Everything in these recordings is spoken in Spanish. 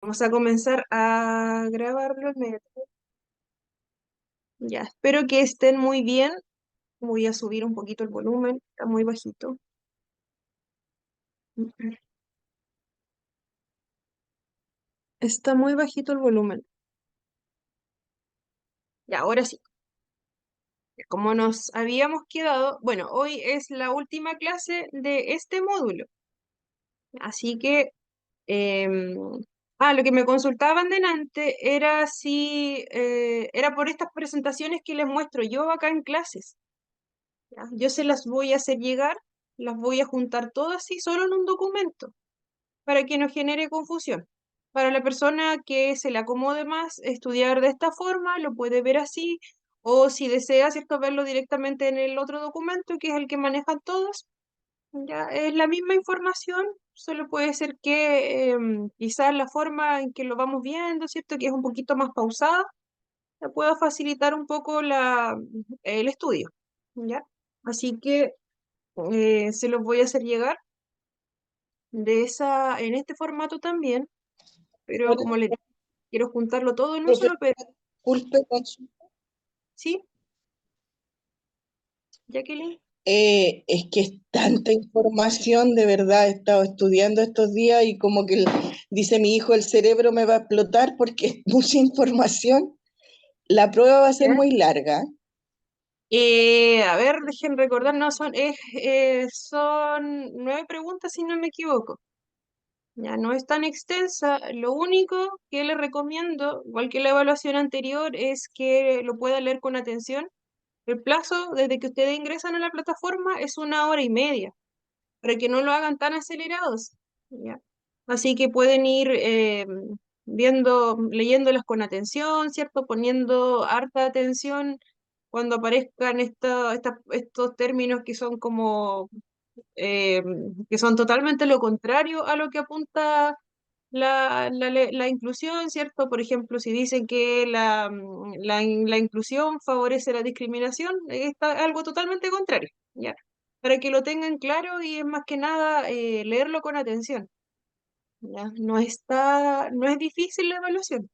Vamos a comenzar a grabarlo inmediatamente. Ya, espero que estén muy bien. Voy a subir un poquito el volumen, está muy bajito. Está muy bajito el volumen. Ya, ahora sí. Como nos habíamos quedado, bueno, hoy es la última clase de este módulo. Así que, em, lo que me consultaban delante era si era por estas presentaciones que les muestro yo acá en clases. ¿Ya? Yo se las voy a hacer llegar, las voy a juntar todas y solo en un documento, para que no genere confusión. Para la persona que se le acomode más estudiar de esta forma, lo puede ver así, o si desea, ¿cierto?, verlo directamente en el otro documento, que es el que manejan todos, ya es la misma información, solo puede ser que quizás la forma en que lo vamos viendo, ¿cierto?, que es un poquito más pausada, le pueda facilitar un poco el estudio, ¿ya? Así que se los voy a hacer llegar en este formato también, pero Hola, como les dije, quiero juntarlo todo en un solo profesora, PDF. disculpe, ¿Sí, Jacqueline? es que es tanta información, de verdad, he estado estudiando estos días y como que dice mi hijo, el cerebro me va a explotar porque es mucha información. La prueba va a ser ¿Ya? muy larga. A ver, dejen recordar, no, son 9 preguntas si no me equivoco. Ya no es tan extensa. Lo único que le recomiendo, igual que la evaluación anterior, es que lo pueda leer con atención. El plazo desde que ustedes ingresan a la plataforma es 1 hora y media, para que no lo hagan tan acelerados. ¿Ya? Así que pueden ir leyéndolas con atención, ¿cierto? Poniendo harta atención cuando aparezcan estos términos que son eh, que son totalmente lo contrario a lo que apunta la inclusión, ¿cierto? Por ejemplo, si dicen que la inclusión favorece la discriminación, está algo totalmente contrario, ¿ya? Para que lo tengan claro y es más que nada leerlo con atención, ¿ya? No es difícil la evaluación,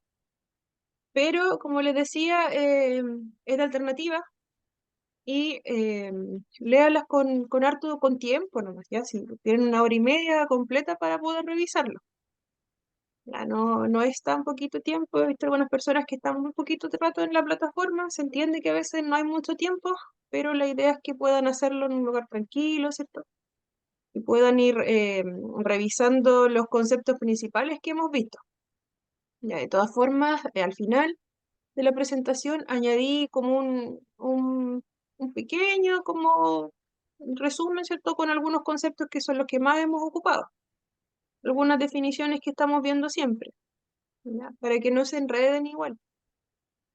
pero como les decía, es de alternativa y léalas con tiempo nomás, ¿ya? Si tienen 1 hora y media completa para poder revisarlo. Ya no es tan poquito tiempo. He visto algunas personas que están muy poquito rato en la plataforma. Se entiende que a veces no hay mucho tiempo, pero la idea es que puedan hacerlo en un lugar tranquilo, ¿cierto? Y puedan ir revisando los conceptos principales que hemos visto. Ya, de todas formas, al final de la presentación añadí como un pequeño como resumen, ¿cierto? Con algunos conceptos que son los que más hemos ocupado. Algunas definiciones que estamos viendo siempre, ¿ya? Para que no se enreden igual.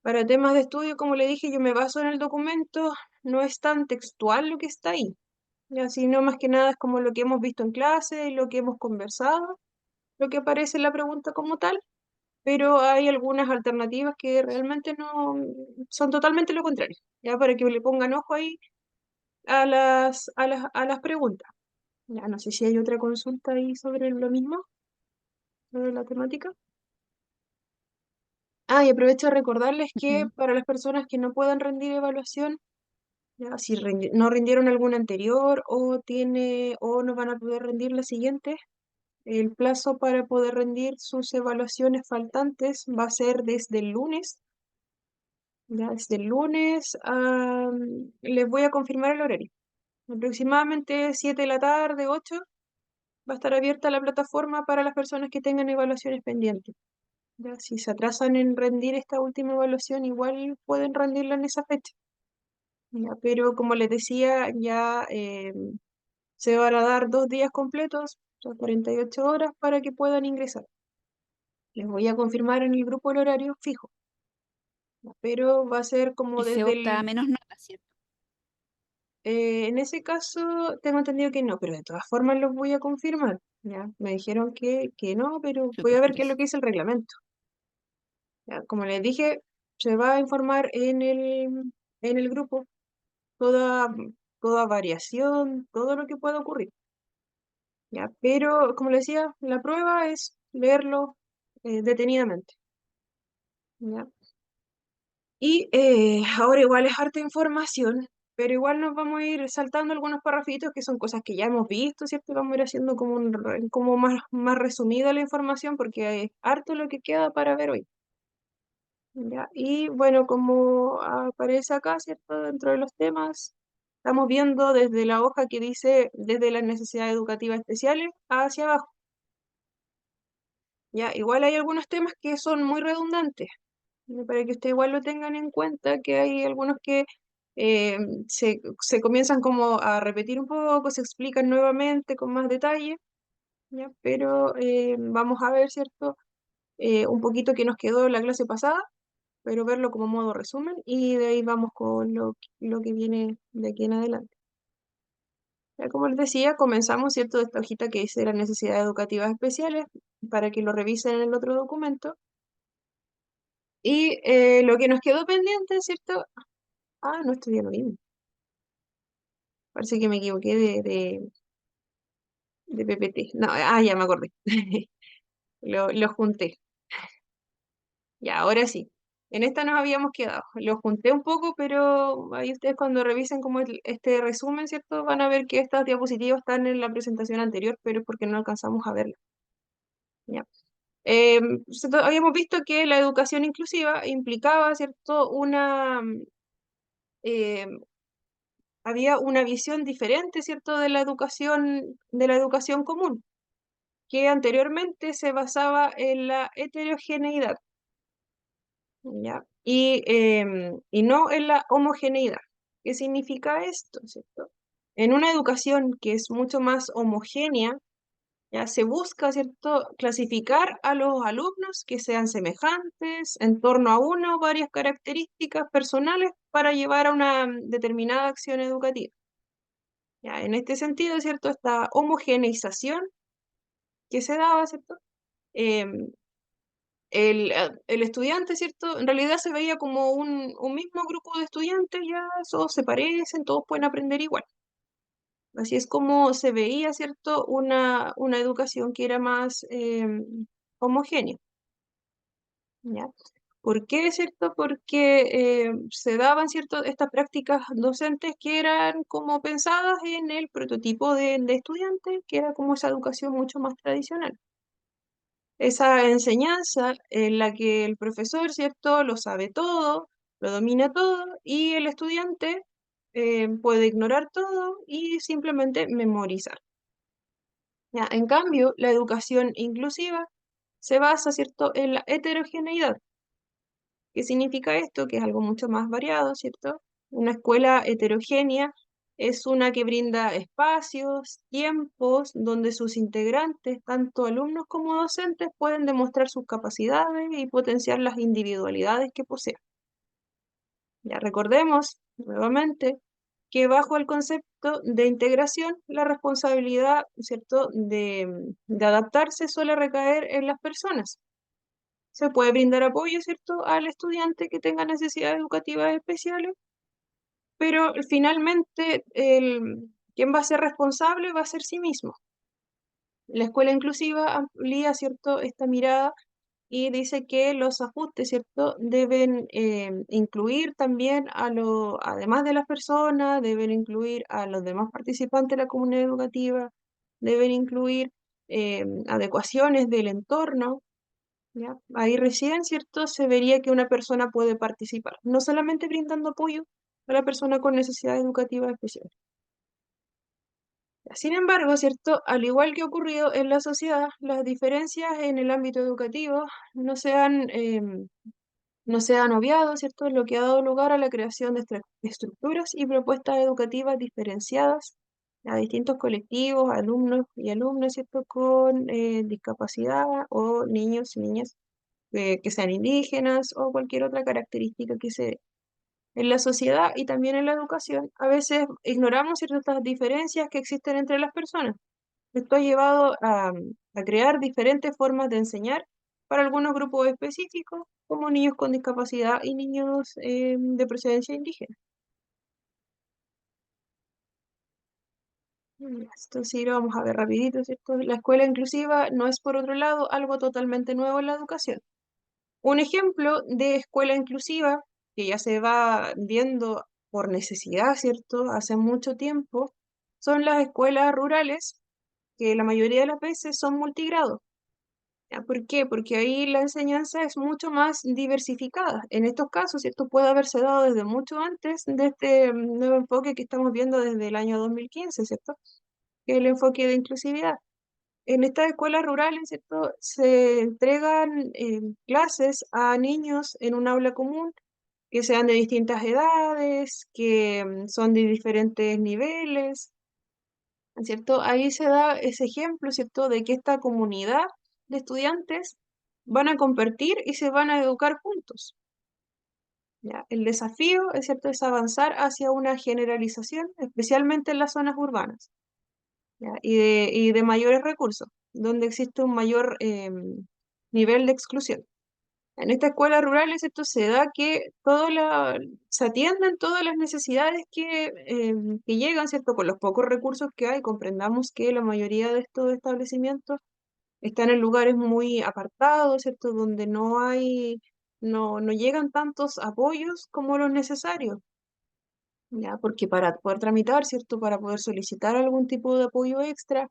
Para temas de estudio, como le dije, yo me baso en el documento, no es tan textual lo que está ahí, ya, sino más que nada es como lo que hemos visto en clase, lo que hemos conversado, lo que aparece en la pregunta como tal, pero hay algunas alternativas que realmente no son totalmente lo contrario, ya, para que le pongan ojo ahí a las preguntas. Ya, no sé si hay otra consulta ahí sobre lo mismo, sobre la temática. Y aprovecho de recordarles que Ujú. para las personas que no puedan rendir evaluación, ya, si no rindieron alguna anterior o no van a poder rendir la siguiente, el plazo para poder rendir sus evaluaciones faltantes va a ser desde el lunes. Ya desde el lunes les voy a confirmar el horario. Aproximadamente 7 de la tarde, 8, va a estar abierta la plataforma para las personas que tengan evaluaciones pendientes. Ya, si se atrasan en rendir esta última evaluación, igual pueden rendirla en esa fecha. Ya, pero como les decía, ya se van a dar 2 días completos, o sea, 48 horas para que puedan ingresar. Les voy a confirmar en el grupo el horario fijo, ¿ya? Pero va a ser como Y se desde opta a menos nota, ¿cierto? en ese caso tengo entendido que no, pero de todas formas los voy a confirmar, ¿ya? Me dijeron que no, pero voy a Súper, ver qué es lo gracias. que dice el reglamento. ¿Ya? Como les dije, se va a informar en el grupo toda, toda variación, todo lo que pueda ocurrir. ¿Ya? Pero, como les decía, la prueba es leerlo detenidamente. ¿Ya? Y ahora igual es harta información, pero igual nos vamos a ir saltando algunos parrafitos que son cosas que ya hemos visto, ¿cierto? Y vamos a ir haciendo como, como más resumida la información porque es harto lo que queda para ver hoy. ¿Ya? Y bueno, como aparece acá, ¿cierto? Dentro de los temas, estamos viendo desde la hoja que dice desde las necesidades educativas especiales hacia abajo. Ya, igual hay algunos temas que son muy redundantes, para que ustedes igual lo tengan en cuenta, que hay algunos que eh, se comienzan como a repetir un poco, se explican nuevamente con más detalle, ¿ya? Pero vamos a ver, ¿cierto? Un poquito que nos quedó en la clase pasada, pero verlo como modo resumen y de ahí vamos con lo que viene de aquí en adelante. Ya como les decía, comenzamos, ¿cierto? De esta hojita que dice las necesidades educativas especiales, para que lo revisen en el otro documento. Y lo que nos quedó pendiente, ¿cierto? Ah, no estudié lo mismo. Parece que me equivoqué de PPT. No, ya me acordé. Lo junté. Ya, ahora sí. En esta nos habíamos quedado. Lo junté un poco, pero ahí ustedes cuando revisen como este resumen, ¿cierto? Van a ver que estas diapositivas están en la presentación anterior, pero es porque no alcanzamos a verlas. Ya. Habíamos visto que la educación inclusiva implicaba, ¿cierto? Eh, había una visión diferente, ¿cierto? De la educación común, que anteriormente se basaba en la heterogeneidad, ¿ya? Y no en la homogeneidad. ¿Qué significa esto, cierto? En una educación que es mucho más homogénea, ya se busca, ¿cierto?, clasificar a los alumnos que sean semejantes en torno a una o varias características personales para llevar a una determinada acción educativa. Ya, en este sentido, ¿cierto?, esta homogeneización que se daba, ¿cierto? Em, el estudiante, ¿cierto? En realidad se veía como un mismo grupo de estudiantes, ya todos se parecen, todos pueden aprender igual. Así es como se veía, ¿cierto? Una educación que era más homogénea, ¿ya? ¿Por qué, cierto? Porque se daban, ¿cierto? Estas prácticas docentes que eran como pensadas en el prototipo de estudiante, que era como esa educación mucho más tradicional. Esa enseñanza en la que el profesor, ¿cierto? Lo sabe todo, lo domina todo, y el estudiante puede ignorar todo y simplemente memorizar. Ya, en cambio, la educación inclusiva se basa, ¿cierto?, en la heterogeneidad. ¿Qué significa esto? Que es algo mucho más variado, ¿cierto? Una escuela heterogénea es una que brinda espacios, tiempos, donde sus integrantes, tanto alumnos como docentes, pueden demostrar sus capacidades y potenciar las individualidades que poseen. Ya recordemos nuevamente que bajo el concepto de integración, la responsabilidad, ¿cierto?, de adaptarse suele recaer en las personas. Se puede brindar apoyo, ¿cierto?, al estudiante que tenga necesidades educativas especiales, pero finalmente quien va a ser responsable va a ser sí mismo. La escuela inclusiva amplía, ¿cierto?, esta mirada y dice que los ajustes, ¿cierto?, deben incluir también además de las personas, deben incluir a los demás participantes de la comunidad educativa, deben incluir adecuaciones del entorno, ¿ya? Ahí recién, ¿cierto?, se vería que una persona puede participar, no solamente brindando apoyo a la persona con necesidades educativas especiales. Sin embargo, ¿cierto? Al igual que ha ocurrido en la sociedad, las diferencias en el ámbito educativo no se han, no se han obviado, ¿cierto? Lo que ha dado lugar a la creación de estructuras y propuestas educativas diferenciadas a distintos colectivos, alumnos y alumnas, ¿cierto? Con discapacidad o niños y niñas que sean indígenas o cualquier otra característica que se dé. En la sociedad y también en la educación, a veces ignoramos ciertas diferencias que existen entre las personas. Esto ha llevado a crear diferentes formas de enseñar para algunos grupos específicos, como niños con discapacidad y niños de procedencia indígena. Esto sí lo vamos a ver rapidito, ¿cierto? La escuela inclusiva no es, por otro lado, algo totalmente nuevo en la educación. Un ejemplo de escuela inclusiva que ya se va viendo por necesidad, ¿cierto? Hace mucho tiempo, son las escuelas rurales, que la mayoría de las veces son multigrado. ¿Ya? ¿Por qué? Porque ahí la enseñanza es mucho más diversificada. En estos casos, ¿cierto? Puede haberse dado desde mucho antes de este nuevo enfoque que estamos viendo desde el año 2015, ¿cierto? Que es el enfoque de inclusividad. En estas escuelas rurales, ¿cierto? Se entregan clases a niños en un aula común que sean de distintas edades, que son de diferentes niveles, ¿cierto? Ahí se da ese ejemplo, ¿cierto? De que esta comunidad de estudiantes van a compartir y se van a educar juntos. ¿Ya? El desafío, es cierto, es avanzar hacia una generalización, especialmente en las zonas urbanas. ¿Ya? Y de mayores recursos, donde existe un mayor nivel de exclusión. En estas escuelas rurales esto se da que se atienden todas las necesidades que llegan, ¿cierto? Con los pocos recursos que hay, comprendamos que la mayoría de estos establecimientos están en lugares muy apartados, ¿cierto? Donde no llegan tantos apoyos como los necesarios. ¿Ya? Porque para poder tramitar, ¿cierto? Para poder solicitar algún tipo de apoyo extra,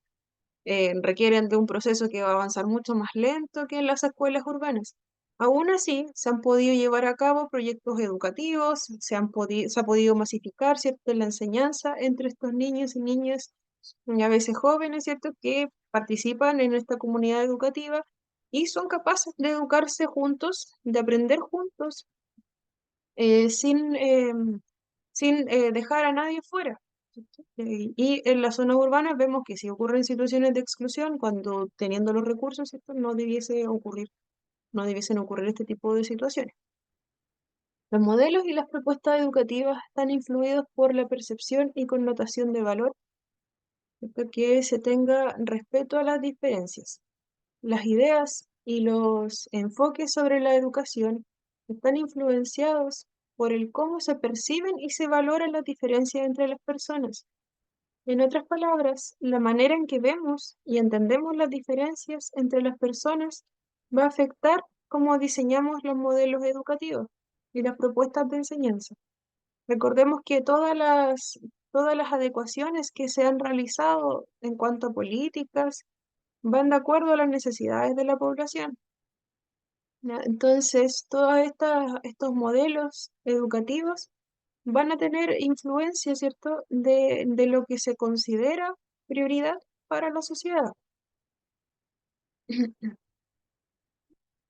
requieren de un proceso que va a avanzar mucho más lento que en las escuelas urbanas. Aún así, se han podido llevar a cabo proyectos educativos, se ha podido masificar, ¿cierto?, la enseñanza entre estos niños y niñas, y a veces jóvenes, ¿cierto?, que participan en esta comunidad educativa y son capaces de educarse juntos, de aprender juntos, eh, sin, em, sin dejar a nadie fuera. ¿Cierto? Y en las zonas urbanas vemos que si ocurren situaciones de exclusión, cuando teniendo los recursos, ¿cierto? No debiesen ocurrir este tipo de situaciones. Los modelos y las propuestas educativas están influidos por la percepción y connotación de valor, ¿cierto? Que se tenga respeto a las diferencias. Las ideas y los enfoques sobre la educación están influenciados por el cómo se perciben y se valoran las diferencias entre las personas. En otras palabras, la manera en que vemos y entendemos las diferencias entre las personas va a afectar cómo diseñamos los modelos educativos y las propuestas de enseñanza. Recordemos que todas las adecuaciones que se han realizado en cuanto a políticas van de acuerdo a las necesidades de la población. ¿Ya? Entonces, estos modelos educativos van a tener influencia, ¿cierto?, de lo que se considera prioridad para la sociedad.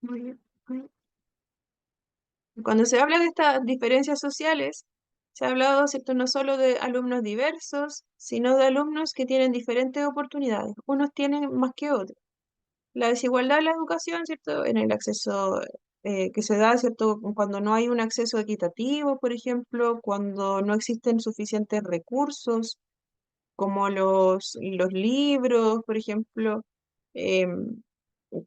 Muy bien, muy bien. Cuando se habla de estas diferencias sociales, se ha hablado, ¿cierto?, no solo de alumnos diversos, sino de alumnos que tienen diferentes oportunidades. Unos tienen más que otros. La desigualdad en la educación, ¿cierto? En el acceso que se da, ¿cierto? Cuando no hay un acceso equitativo, por ejemplo, cuando no existen suficientes recursos, como los libros, por ejemplo, em,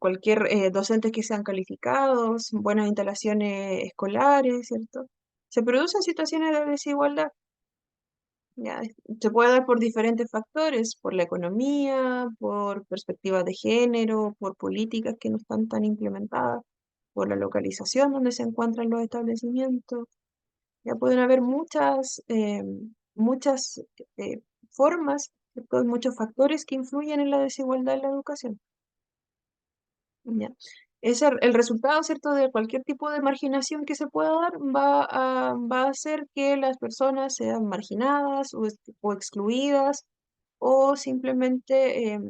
cualquier docentes que sean calificados, buenas instalaciones escolares, ¿cierto? Se producen situaciones de desigualdad. Ya, se puede dar por diferentes factores, por la economía, por perspectivas de género, por políticas que no están tan implementadas, por la localización donde se encuentran los establecimientos. Ya pueden haber muchas formas, ¿cierto? Muchos factores que influyen en la desigualdad en la educación. Ya. El resultado, ¿cierto?, de cualquier tipo de marginación que se pueda dar va a hacer que las personas sean marginadas o excluidas o simplemente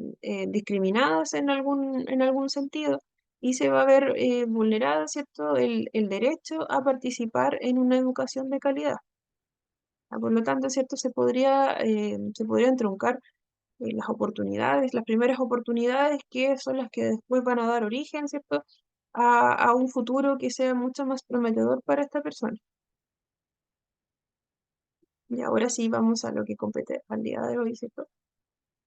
discriminadas en algún sentido y se va a ver vulnerada, ¿cierto?, el derecho a participar en una educación de calidad. Por lo tanto, ¿cierto?, se podrían truncar las oportunidades, las primeras oportunidades que son las que después van a dar origen, ¿cierto?, a un futuro que sea mucho más prometedor para esta persona. Y ahora sí vamos a lo que compete al día de hoy, ¿cierto?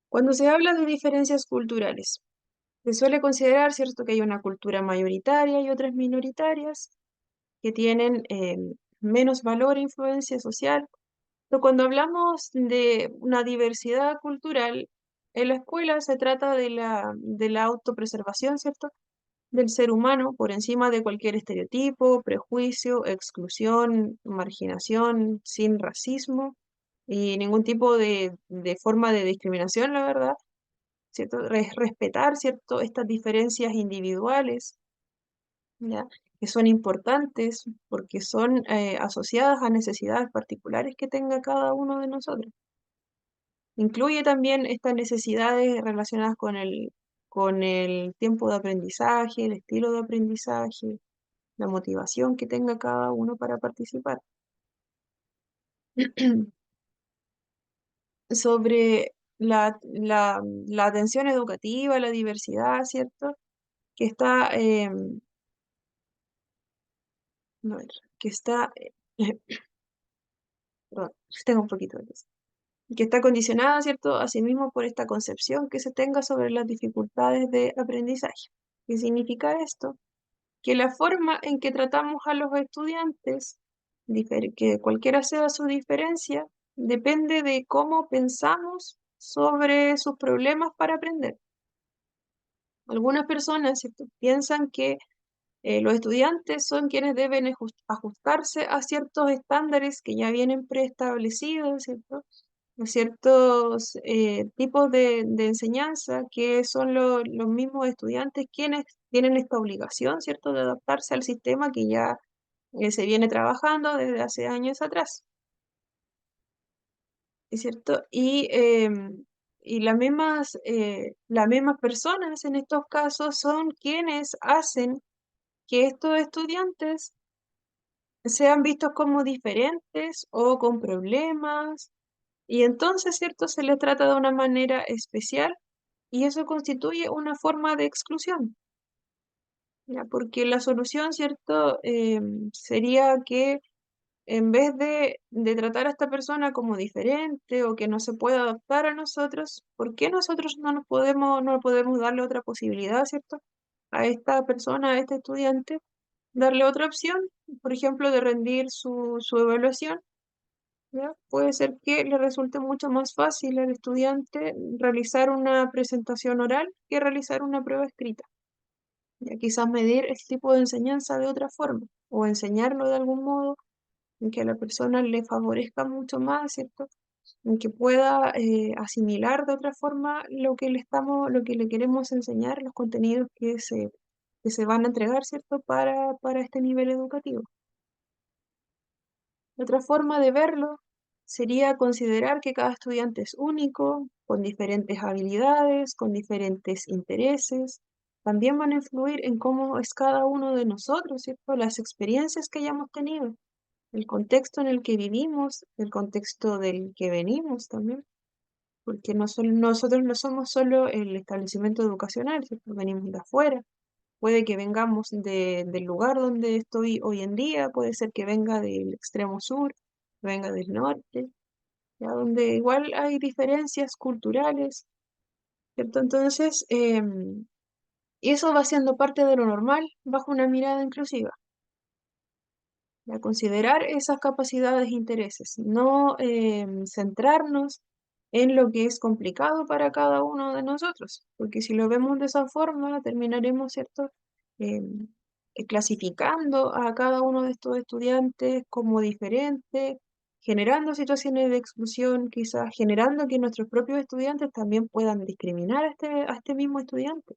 Cuando se habla de diferencias culturales, se suele considerar, ¿cierto?, que hay una cultura mayoritaria y otras minoritarias que tienen menos valor e influencia social, Pero cuando hablamos de una diversidad cultural, en la escuela se trata de la autopreservación, ¿cierto? Del ser humano por encima de cualquier estereotipo, prejuicio, exclusión, marginación, sin racismo y ningún tipo de forma de discriminación, la verdad, ¿cierto? Respetar, ¿cierto? Estas diferencias individuales, ¿ya? Que son importantes porque son asociadas a necesidades particulares que tenga cada uno de nosotros. Incluye también estas necesidades relacionadas con el tiempo de aprendizaje, el estilo de aprendizaje, la motivación que tenga cada uno para participar. Sobre la atención educativa, la diversidad, ¿cierto? Que está, a ver, que está, perdón, tengo un poquito de tos. Que está condicionada, ¿cierto? Asimismo por esta concepción que se tenga sobre las dificultades de aprendizaje. ¿Qué significa esto? Que la forma en que tratamos a los estudiantes, que cualquiera sea su diferencia, depende de cómo pensamos sobre sus problemas para aprender. Algunas personas, ¿cierto?, piensan que los estudiantes son quienes deben ajustarse a ciertos estándares que ya vienen preestablecidos, ¿cierto? A ciertos tipos de enseñanza que son los mismos estudiantes quienes tienen esta obligación, ¿cierto?, de adaptarse al sistema que ya se viene trabajando desde hace años atrás, ¿es cierto? Y las mismas personas en estos casos son quienes hacen que estos estudiantes sean vistos como diferentes o con problemas, y entonces, ¿cierto?, se les trata de una manera especial y eso constituye una forma de exclusión, ¿ya? Porque la solución, ¿cierto?, sería que en vez de tratar a esta persona como diferente o que no se pueda adaptar a nosotros, ¿por qué nosotros no podemos darle otra posibilidad, ¿cierto?, a esta persona, a este estudiante, darle otra opción, por ejemplo, de rendir su evaluación, ¿ya? Puede ser que le resulte mucho más fácil al estudiante realizar una presentación oral que realizar una prueba escrita. Ya quizás medir el tipo de enseñanza de otra forma o enseñarlo de algún modo en que a la persona le favorezca mucho más, ¿cierto? En que pueda asimilar de otra forma lo que le queremos enseñar, los contenidos que se van a entregar, ¿cierto? Para este nivel educativo. Otra forma de verlo sería considerar que cada estudiante es único, con diferentes habilidades, con diferentes intereses. También van a influir en cómo es cada uno de nosotros, ¿cierto? Las experiencias que hayamos tenido, el contexto en el que vivimos, el contexto del que venimos también, porque nosotros no somos solo el establecimiento educacional, ¿cierto? Venimos de afuera. Puede que vengamos del lugar donde estoy hoy en día, puede ser que venga del extremo sur, venga del norte, ya donde igual hay diferencias culturales, ¿cierto? Entonces, y eso va siendo parte de lo normal bajo una mirada inclusiva, a considerar esas capacidades e intereses, no centrarnos en lo que es complicado para cada uno de nosotros, porque si lo vemos de esa forma, terminaremos, ¿cierto?, Em, clasificando a cada uno de estos estudiantes como diferente, generando situaciones de exclusión, quizás generando que nuestros propios estudiantes también puedan discriminar a este mismo estudiante.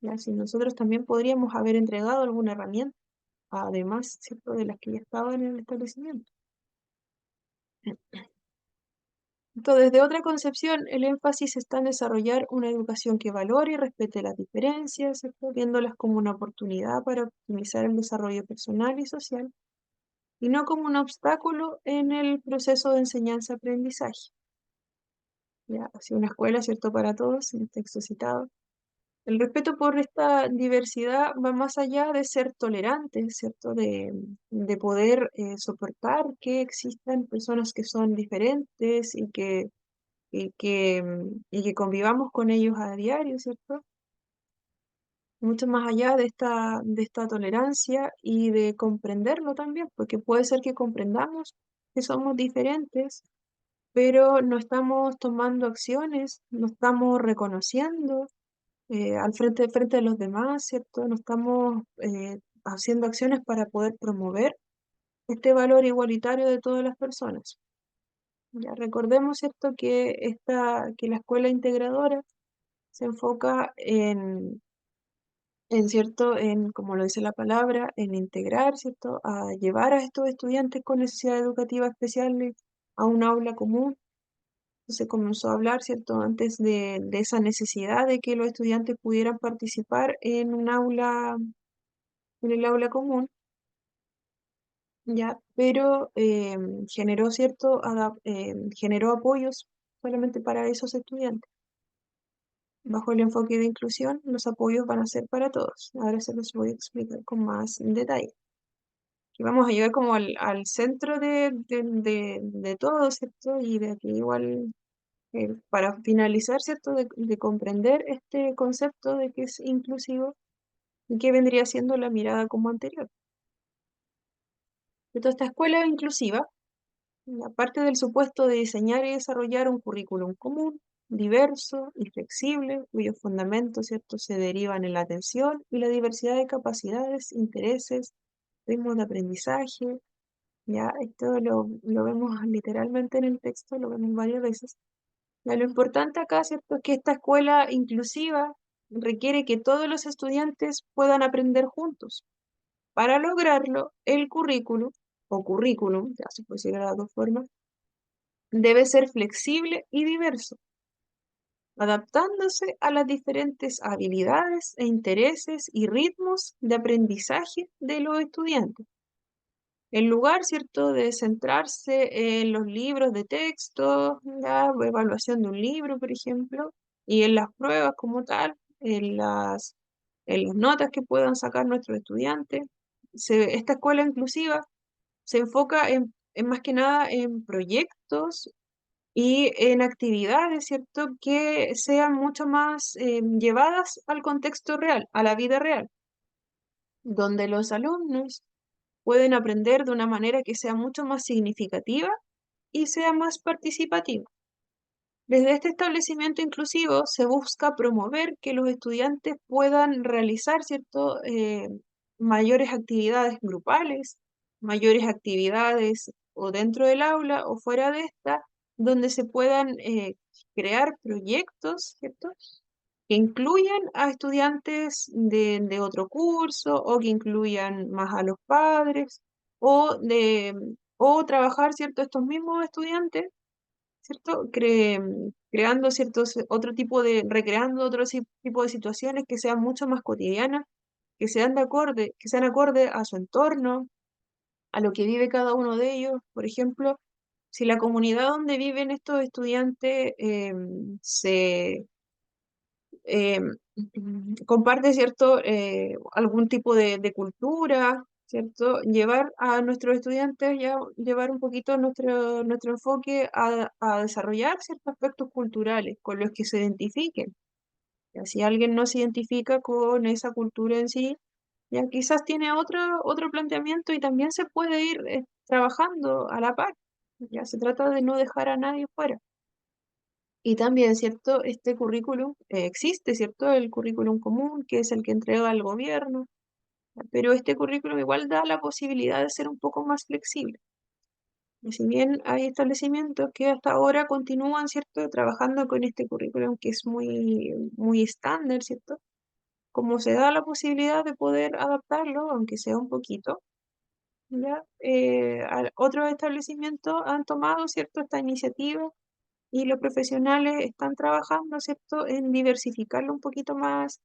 ¿Ya? Si nosotros también podríamos haber entregado alguna herramienta además, ¿cierto?, de las que ya estaban en el establecimiento. Entonces, desde otra concepción, el énfasis está en desarrollar una educación que valore y respete las diferencias, ¿cierto?, viéndolas como una oportunidad para optimizar el desarrollo personal y social, y no como un obstáculo en el proceso de enseñanza-aprendizaje. Ya, así una escuela, ¿cierto?, para todos, en el texto citado. El respeto por esta diversidad va más allá de ser tolerante, ¿cierto? De poder soportar que existan personas que son diferentes y que convivamos con ellos a diario, ¿cierto? Mucho más allá de esta tolerancia y de comprenderlo también, porque puede ser que comprendamos que somos diferentes, pero no estamos tomando acciones, no estamos reconociendo al frente de los demás, ¿cierto? No estamos haciendo acciones para poder promover este valor igualitario de todas las personas. Ya recordemos, ¿cierto?, que la escuela integradora se enfoca cierto, como lo dice la palabra, en integrar, ¿cierto?, a llevar a estos estudiantes con necesidades educativas especiales a un aula común. Se comenzó a hablar, ¿cierto?, antes de esa necesidad de que los estudiantes pudieran participar en un aula, en el aula común, ya, pero generó, ¿cierto?, generó apoyos solamente para esos estudiantes. Bajo el enfoque de inclusión, los apoyos van a ser para todos. Ahora se los voy a explicar con más detalle. Y vamos a llegar como al centro de todo, ¿cierto? Y de aquí igual, para finalizar, ¿cierto? De comprender este concepto de que es inclusivo y que vendría siendo la mirada como anterior. Entonces, esta escuela inclusiva, aparte del supuesto de diseñar y desarrollar un currículum común, diverso y flexible, cuyos fundamentos, ¿cierto?, se derivan en la atención y la diversidad de capacidades, intereses, ritmos de aprendizaje. Ya, esto lo vemos literalmente en el texto, lo vemos varias veces. Ya, lo importante acá, ¿cierto?, es que esta escuela inclusiva requiere que todos los estudiantes puedan aprender juntos. Para lograrlo, el currículum o currículum, ya se puede decir de las dos formas, debe ser flexible y diverso, adaptándose a las diferentes habilidades e intereses y ritmos de aprendizaje de los estudiantes. En lugar, ¿cierto?, de centrarse en los libros de texto, la evaluación de un libro, por ejemplo, y en las pruebas como tal, en las notas que puedan sacar nuestros estudiantes, esta escuela inclusiva se enfoca en más que nada en proyectos y en actividades, ¿cierto?, que sean mucho más llevadas al contexto real, a la vida real, donde los alumnos pueden aprender de una manera que sea mucho más significativa y sea más participativa. Desde este establecimiento inclusivo se busca promover que los estudiantes puedan realizar, ¿cierto?, mayores actividades grupales, mayores actividades o dentro del aula o fuera de esta, donde se puedan crear proyectos, ¿cierto?, que incluyan a estudiantes de otro curso o que incluyan más a los padres o trabajar, ¿cierto?, estos mismos estudiantes, ¿cierto?, creando ciertos otro tipo de, recreando otro tipo de situaciones que sean mucho más cotidianas, que sean acorde a su entorno, a lo que vive cada uno de ellos. Por ejemplo, si la comunidad donde viven estos estudiantes eh, comparte, ¿cierto?, algún tipo de cultura, ¿cierto? Llevar a nuestros estudiantes, ya llevar un poquito nuestro enfoque a desarrollar ciertos aspectos culturales con los que se identifiquen. Ya, si alguien no se identifica con esa cultura en sí, ya quizás tiene otro planteamiento y también se puede ir trabajando a la par. Ya se trata de no dejar a nadie fuera. Y también, ¿cierto? Este currículum existe, ¿cierto? El currículum común, que es el que entrega el gobierno, pero este currículum igual da la posibilidad de ser un poco más flexible. Y si bien hay establecimientos que hasta ahora continúan, ¿cierto?, trabajando con este currículum que es muy estándar, ¿cierto? Como se da la posibilidad de poder adaptarlo, aunque sea un poquito, ¿ya? Otros establecimientos han tomado, ¿cierto?, esta iniciativa y los profesionales están trabajando, ¿cierto?, en diversificarlo un poquito más,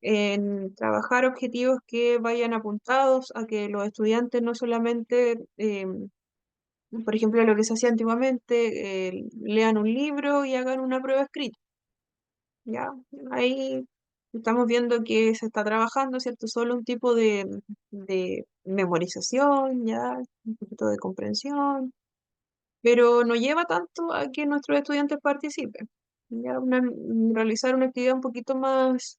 en trabajar objetivos que vayan apuntados a que los estudiantes no solamente, por ejemplo, lo que se hacía antiguamente, lean un libro y hagan una prueba escrita, ¿ya? Ahí estamos viendo que se está trabajando, ¿cierto?, solo un tipo de memorización, ¿ya? Un poquito de comprensión, pero no lleva tanto a que nuestros estudiantes participen. Ya realizar una actividad un poquito más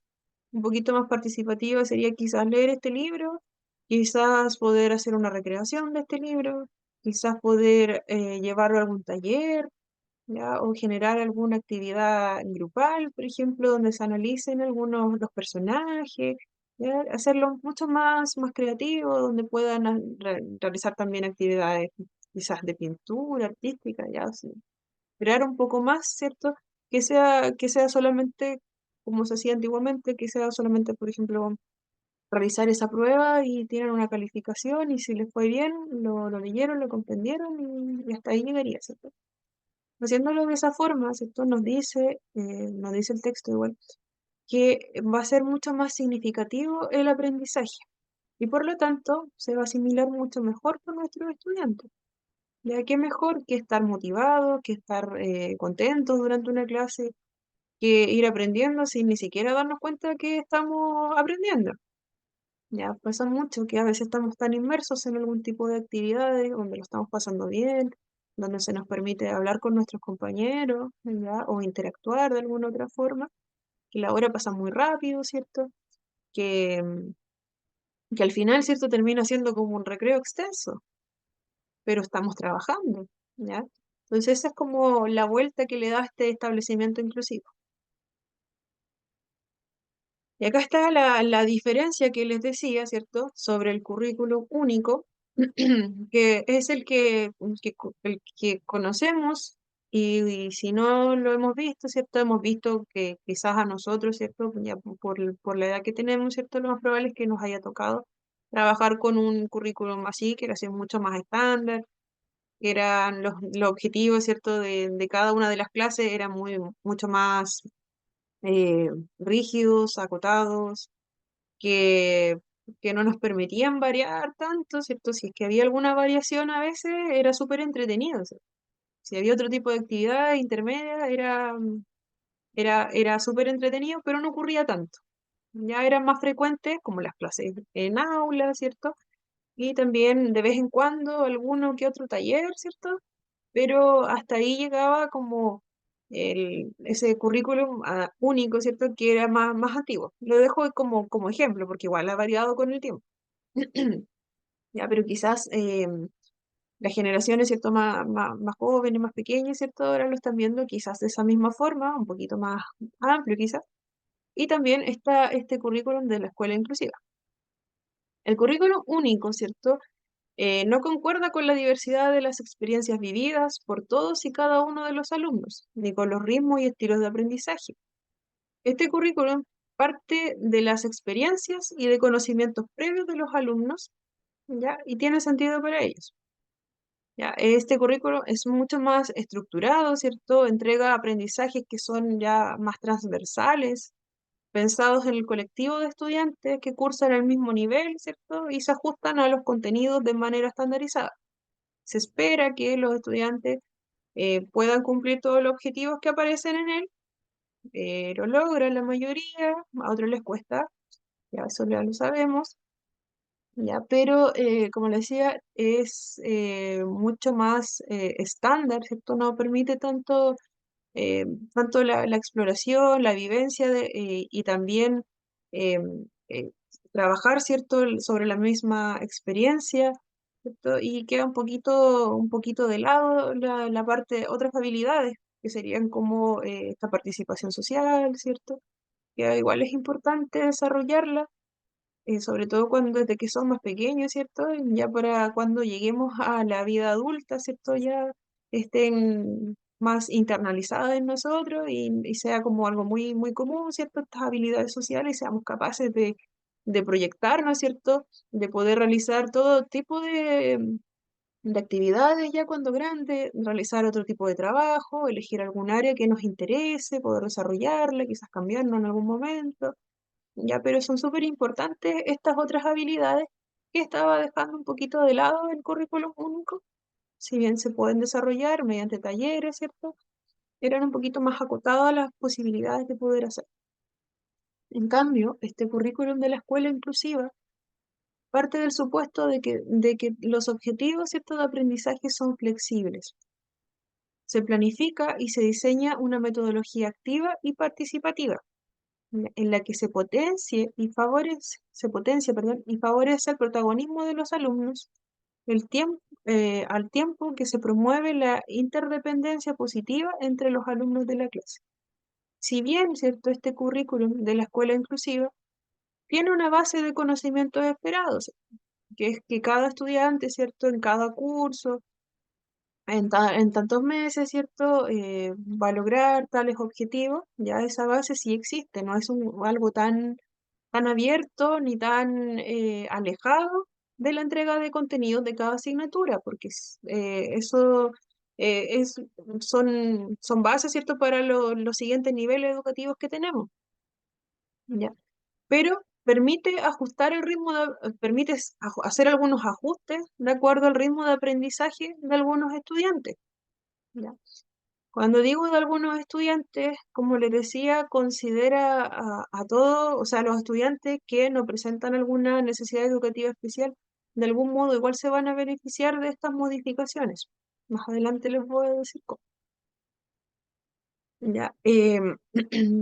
participativa sería quizás leer este libro, quizás poder hacer una recreación de este libro, quizás poder llevarlo a algún taller, ¿ya? O generar alguna actividad grupal, por ejemplo, donde se analicen algunos los personajes, ¿ya? Hacerlo mucho más creativo, donde puedan realizar también actividades quizás de pintura artística, ¿ya? Sí, crear un poco más, ¿cierto? Que sea solamente como se hacía antiguamente, que sea solamente, por ejemplo, realizar esa prueba y tienen una calificación y si les fue bien, lo leyeron, lo comprendieron y hasta ahí llegaría, ¿cierto? Haciéndolo de esa forma, ¿cierto? Nos dice el texto igual, que va a ser mucho más significativo el aprendizaje y por lo tanto se va a asimilar mucho mejor con nuestros estudiantes. Ya que mejor que estar motivados, que estar contentos durante una clase, que ir aprendiendo sin ni siquiera darnos cuenta que estamos aprendiendo. Ya pasa mucho que a veces estamos tan inmersos en algún tipo de actividades donde lo estamos pasando bien, donde se nos permite hablar con nuestros compañeros, ¿ya? O interactuar de alguna otra forma, que la hora pasa muy rápido, ¿cierto? Que, que al final, ¿cierto? Termina siendo como un recreo extenso, pero estamos trabajando, ¿ya? Entonces esa es como la vuelta que le da este establecimiento inclusivo. Y acá está la diferencia que les decía, ¿cierto? Sobre el currículum único, que es el que conocemos y si no lo hemos visto, ¿cierto? Hemos visto que quizás a nosotros, ¿cierto? Ya por la edad que tenemos, ¿cierto? Lo más probable es que nos haya tocado trabajar con un currículum así, que era así mucho más estándar, que eran los objetivos, ¿cierto? De cada una de las clases eran mucho más eh, rígidos, acotados que, que no nos permitían variar tanto, ¿cierto? Si es que había alguna variación a veces, era súper entretenido, ¿cierto? Si había otro tipo de actividad intermedia, era súper entretenido, pero no ocurría tanto. Ya eran más frecuentes, como las clases en aula, ¿cierto? Y también de vez en cuando alguno que otro taller, ¿cierto? Pero hasta ahí llegaba como ese currículum único, ¿cierto? Que era más antiguo. Lo dejo como ejemplo, porque igual ha variado con el tiempo. Ya, pero quizás las generaciones, ¿cierto? Más jóvenes, más pequeñas, ¿cierto? Ahora lo están viendo quizás de esa misma forma, un poquito más amplio quizás. Y también está este currículum de la escuela inclusiva. El currículum único, ¿cierto? No concuerda con la diversidad de las experiencias vividas por todos y cada uno de los alumnos, ni con los ritmos y estilos de aprendizaje. Este currículum parte de las experiencias y de conocimientos previos de los alumnos, ¿ya? Y tiene sentido para ellos. ¿Ya? Este currículum es mucho más estructurado, ¿cierto? Entrega aprendizajes que son ya más transversales, pensados en el colectivo de estudiantes que cursan el mismo nivel, ¿cierto? Y se ajustan a los contenidos de manera estandarizada. Se espera que los estudiantes puedan cumplir todos los objetivos que aparecen en él, lo logran la mayoría, a otros les cuesta, ya eso ya lo sabemos, ya, pero como les decía, es mucho más estándar, ¿cierto? No permite eh, tanto la exploración, la vivencia y también eh, eh, trabajar, ¿cierto? Sobre la misma experiencia, ¿cierto? Y queda un poquito de lado la parte, otras habilidades, que serían como esta participación social, ¿cierto? Que igual es importante desarrollarla sobre todo cuando desde que son más pequeños, ¿cierto? Ya para cuando lleguemos a la vida adulta, ¿cierto? Ya estén más internalizadas en nosotros y sea como algo muy común, ¿cierto? Estas habilidades sociales y seamos capaces de proyectarnos, ¿cierto? De poder realizar todo tipo de actividades ya cuando grande, realizar otro tipo de trabajo, elegir algún área que nos interese, poder desarrollarla, quizás cambiarnos en algún momento. Ya, pero son súper importantes estas otras habilidades que estaba dejando un poquito de lado el currículum único, si bien se pueden desarrollar mediante talleres, ¿cierto? Eran un poquito más acotadas las posibilidades de poder hacer. En cambio, este currículum de la escuela inclusiva parte del supuesto de que los objetivos, ¿cierto?, de aprendizaje son flexibles. Se planifica y se diseña una metodología activa y participativa en la que se potencia, perdón, y favorece el protagonismo de los alumnos al tiempo que se promueve la interdependencia positiva entre los alumnos de la clase. Si bien, ¿cierto?, este currículum de la escuela inclusiva tiene una base de conocimientos esperados, que es que cada estudiante, ¿cierto?, en cada curso, en tantos meses, ¿cierto?, va a lograr tales objetivos, ya esa base sí existe, no es algo tan abierto ni tan alejado de la entrega de contenidos de cada asignatura, porque eso son bases, ¿cierto?, para los siguientes niveles educativos que tenemos, ¿ya? Pero permite ajustar el ritmo permite hacer algunos ajustes de acuerdo al ritmo de aprendizaje de algunos estudiantes, ¿ya? Cuando digo de algunos estudiantes, como les decía, considera a todos, o sea, los estudiantes que no presentan alguna necesidad educativa especial, de algún modo igual se van a beneficiar de estas modificaciones. Más adelante les voy a decir cómo. Ya,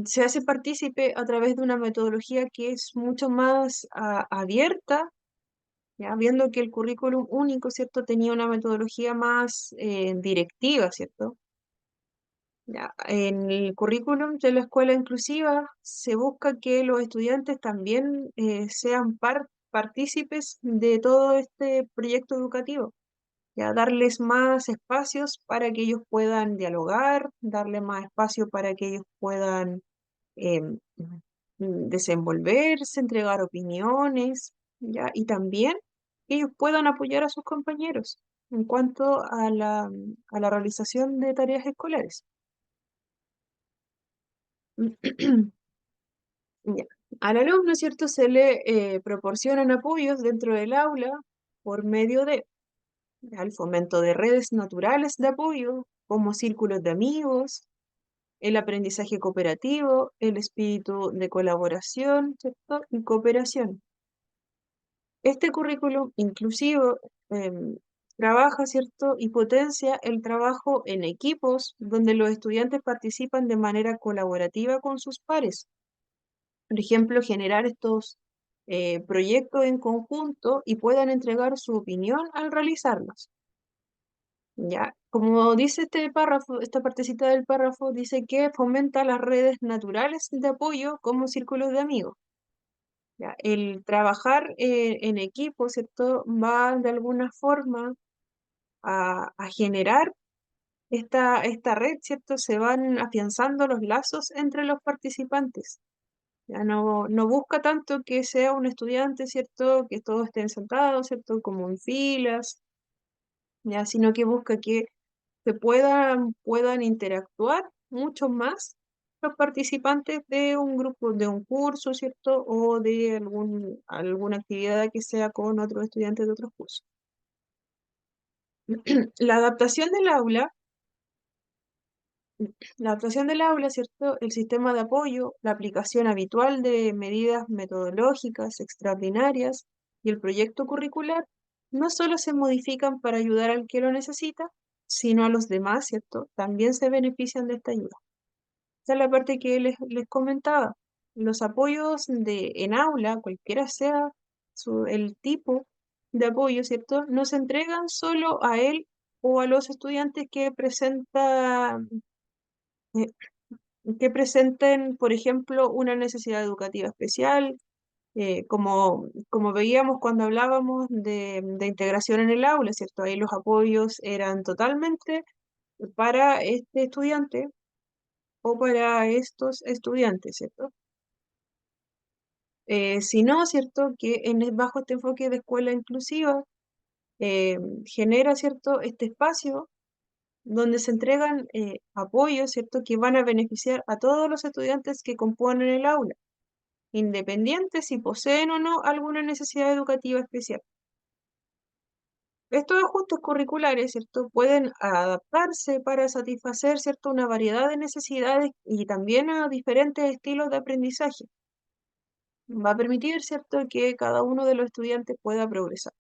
se hace partícipe a través de una metodología que es mucho más abierta, ya viendo que el currículum único, ¿cierto?, tenía una metodología más directiva, ¿cierto? Ya, en el currículum de la escuela inclusiva se busca que los estudiantes también sean partícipes de todo este proyecto educativo, ya darles más espacios para que ellos puedan dialogar, darles más espacio para que ellos puedan em, desenvolverse, entregar opiniones, ya, y también que ellos puedan apoyar a sus compañeros en cuanto a la realización de tareas escolares. Ya. Al alumno, ¿cierto? Se le proporcionan apoyos dentro del aula por medio de el fomento de redes naturales de apoyo, como círculos de amigos, el aprendizaje cooperativo, el espíritu de colaboración, ¿cierto? Y cooperación. Este currículum inclusivo trabaja, ¿cierto? Y potencia el trabajo en equipos donde los estudiantes participan de manera colaborativa con sus pares. Por ejemplo, generar estos proyectos en conjunto y puedan entregar su opinión al realizarlos. Ya, como dice este párrafo, esta partecita del párrafo dice que fomenta las redes naturales de apoyo como círculos de amigos. Ya, el trabajar en equipo, ¿cierto? Va de alguna forma a generar esta red, ¿cierto? Se van afianzando los lazos entre los participantes. Ya no busca tanto que sea un estudiante, ¿cierto? Que todos estén sentados, ¿cierto? Como en filas, ya, sino que busca que puedan interactuar mucho más los participantes de un grupo, de un curso, ¿cierto? O de alguna actividad que sea con otros estudiantes de otros cursos. La adaptación del aula La actuación del aula, ¿cierto? El sistema de apoyo, la aplicación habitual de medidas metodológicas extraordinarias y el proyecto curricular no solo se modifican para ayudar al que lo necesita, sino a los demás, ¿cierto? También se benefician de esta ayuda. Esa es la parte que les comentaba. Los apoyos en aula, cualquiera sea el tipo de apoyo, ¿cierto? No se entregan solo a él o a los estudiantes eh, que presenten, por ejemplo, una necesidad educativa especial, como veíamos cuando hablábamos de integración en el aula, ¿cierto? Ahí los apoyos eran totalmente para este estudiante o para estos estudiantes, ¿cierto? Si no, ¿cierto? Que bajo este enfoque de escuela inclusiva genera, ¿cierto? Este espacio donde se entregan apoyos, ¿cierto? Que van a beneficiar a todos los estudiantes que componen el aula, independientes si poseen o no alguna necesidad educativa especial. Estos ajustes curriculares, ¿cierto? Pueden adaptarse para satisfacer, ¿cierto? Una variedad de necesidades y también a diferentes estilos de aprendizaje. Va a permitir, ¿cierto?, que cada uno de los estudiantes pueda progresar.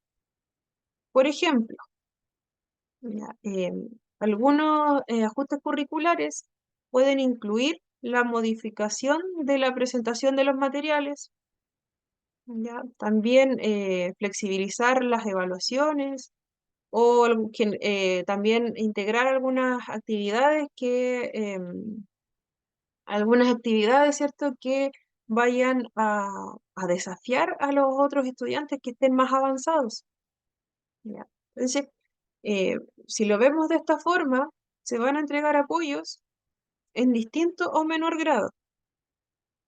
Por ejemplo, ya, algunos ajustes curriculares pueden incluir la modificación de la presentación de los materiales, ¿ya? También flexibilizar las evaluaciones, o también integrar algunas actividades, ¿cierto?, que vayan a desafiar a los otros estudiantes que estén más avanzados. ¿Ya? Entonces, eh, si lo vemos de esta forma, se van a entregar apoyos en distinto o menor grado.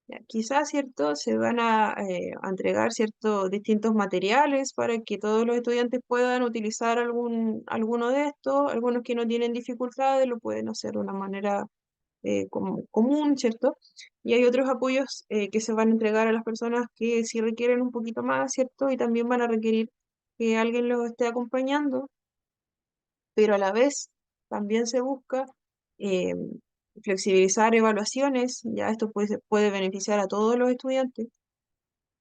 Ya, quizás, ¿cierto? Se van a entregar, ¿cierto? Distintos materiales para que todos los estudiantes puedan utilizar alguno de estos. Algunos que no tienen dificultades lo pueden hacer de una manera común, ¿cierto? Y hay otros apoyos que se van a entregar a las personas que sí requieren un poquito más, ¿cierto? Y también van a requerir que alguien los esté acompañando, pero a la vez también se busca eh, flexibilizar evaluaciones, ya esto puede beneficiar a todos los estudiantes.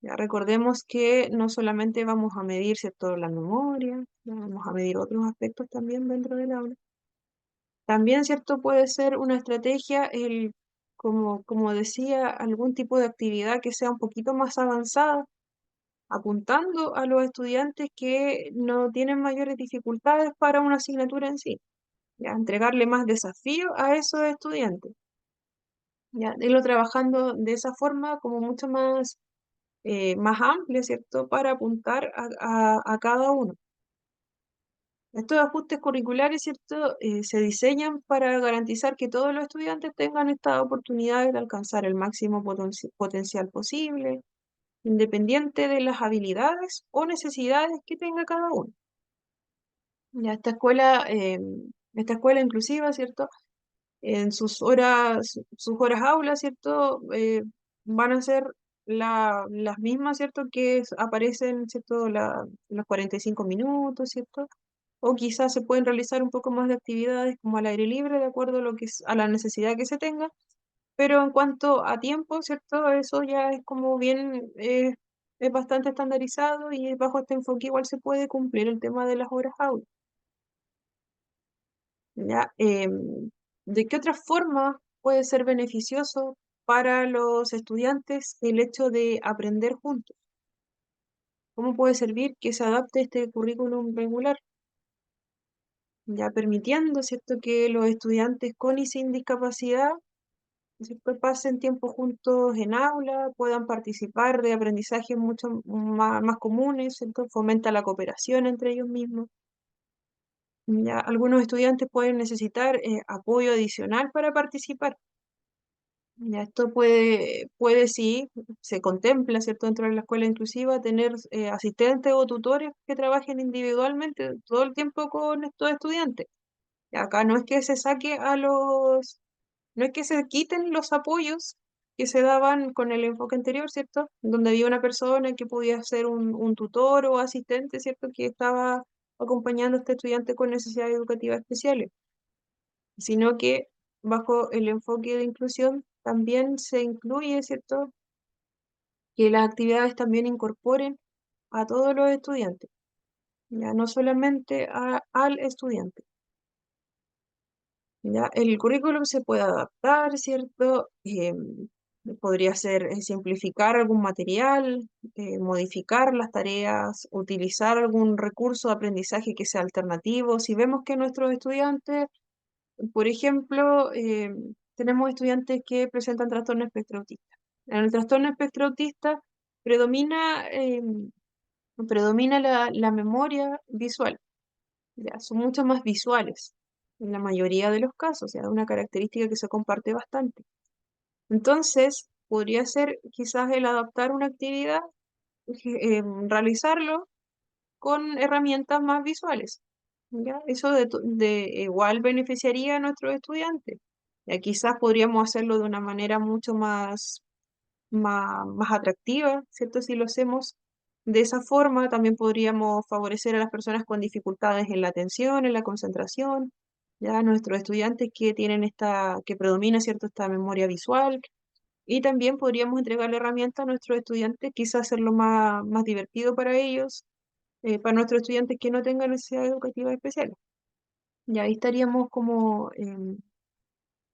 Ya recordemos que no solamente vamos a medir, ¿cierto?, la memoria, ya vamos a medir otros aspectos también dentro del aula. También, ¿cierto? Puede ser una estrategia como decía, algún tipo de actividad que sea un poquito más avanzada, apuntando a los estudiantes que no tienen mayores dificultades para una asignatura en sí, ya entregarle más desafío a esos estudiantes, ya irlo trabajando de esa forma como mucho más amplia, ¿cierto? Para apuntar a cada uno. Estos ajustes curriculares, ¿cierto? Se diseñan para garantizar que todos los estudiantes tengan estas oportunidades de alcanzar el máximo potencial posible, independiente de las habilidades o necesidades que tenga cada uno. Ya esta escuela inclusiva, ¿cierto? En sus horas aulas, ¿cierto? Van a ser las mismas, ¿cierto? Aparecen, ¿cierto? Los 45 minutos, ¿cierto? O quizás se pueden realizar un poco más de actividades como al aire libre, de acuerdo a a la necesidad que se tenga. Pero en cuanto a tiempo, ¿cierto? Eso ya es como es bastante estandarizado y bajo este enfoque igual se puede cumplir el tema de las horas aulas. ¿Ya? ¿De qué otra forma puede ser beneficioso para los estudiantes el hecho de aprender juntos? ¿Cómo puede servir que se adapte este currículum regular? Ya permitiendo, ¿cierto?, que los estudiantes con y sin discapacidad, ¿cierto?, pasen tiempo juntos en aula, puedan participar de aprendizajes mucho más comunes, ¿cierto? Fomenta la cooperación entre ellos mismos. Ya algunos estudiantes pueden necesitar apoyo adicional para participar. Ya esto puede sí, se contempla, ¿cierto?, dentro de la escuela inclusiva, tener asistentes o tutores que trabajen individualmente todo el tiempo con estos estudiantes. Y acá no es que se saque no es que se quiten los apoyos que se daban con el enfoque anterior, ¿cierto? Donde había una persona que podía ser un tutor o asistente, ¿cierto? Que estaba acompañando a este estudiante con necesidades educativas especiales, sino que bajo el enfoque de inclusión también se incluye, ¿cierto? Que las actividades también incorporen a todos los estudiantes, ya no solamente al estudiante. ¿Ya? El currículum se puede adaptar, ¿cierto? Podría ser simplificar algún material, modificar las tareas, utilizar algún recurso de aprendizaje que sea alternativo. Si vemos que nuestros estudiantes, por ejemplo, tenemos estudiantes que presentan trastorno espectro autista. En el trastorno espectro autista predomina, predomina la memoria visual, ya, son mucho más visuales en la mayoría de los casos, ya, una característica que se comparte bastante. Entonces, podría ser quizás el adaptar una actividad, realizarlo con herramientas más visuales, ¿ya? Eso de igual beneficiaría a nuestros estudiantes. Ya quizás podríamos hacerlo de una manera mucho más atractiva, ¿cierto? Si lo hacemos de esa forma, también podríamos favorecer a las personas con dificultades en la atención, en la concentración, ya nuestros estudiantes que tienen que predomina, ¿cierto?, esta memoria visual, y también podríamos entregarle herramientas a nuestros estudiantes, quizás hacerlo más divertido para ellos, para nuestros estudiantes que no tengan necesidades educativas especiales. Y ahí estaríamos como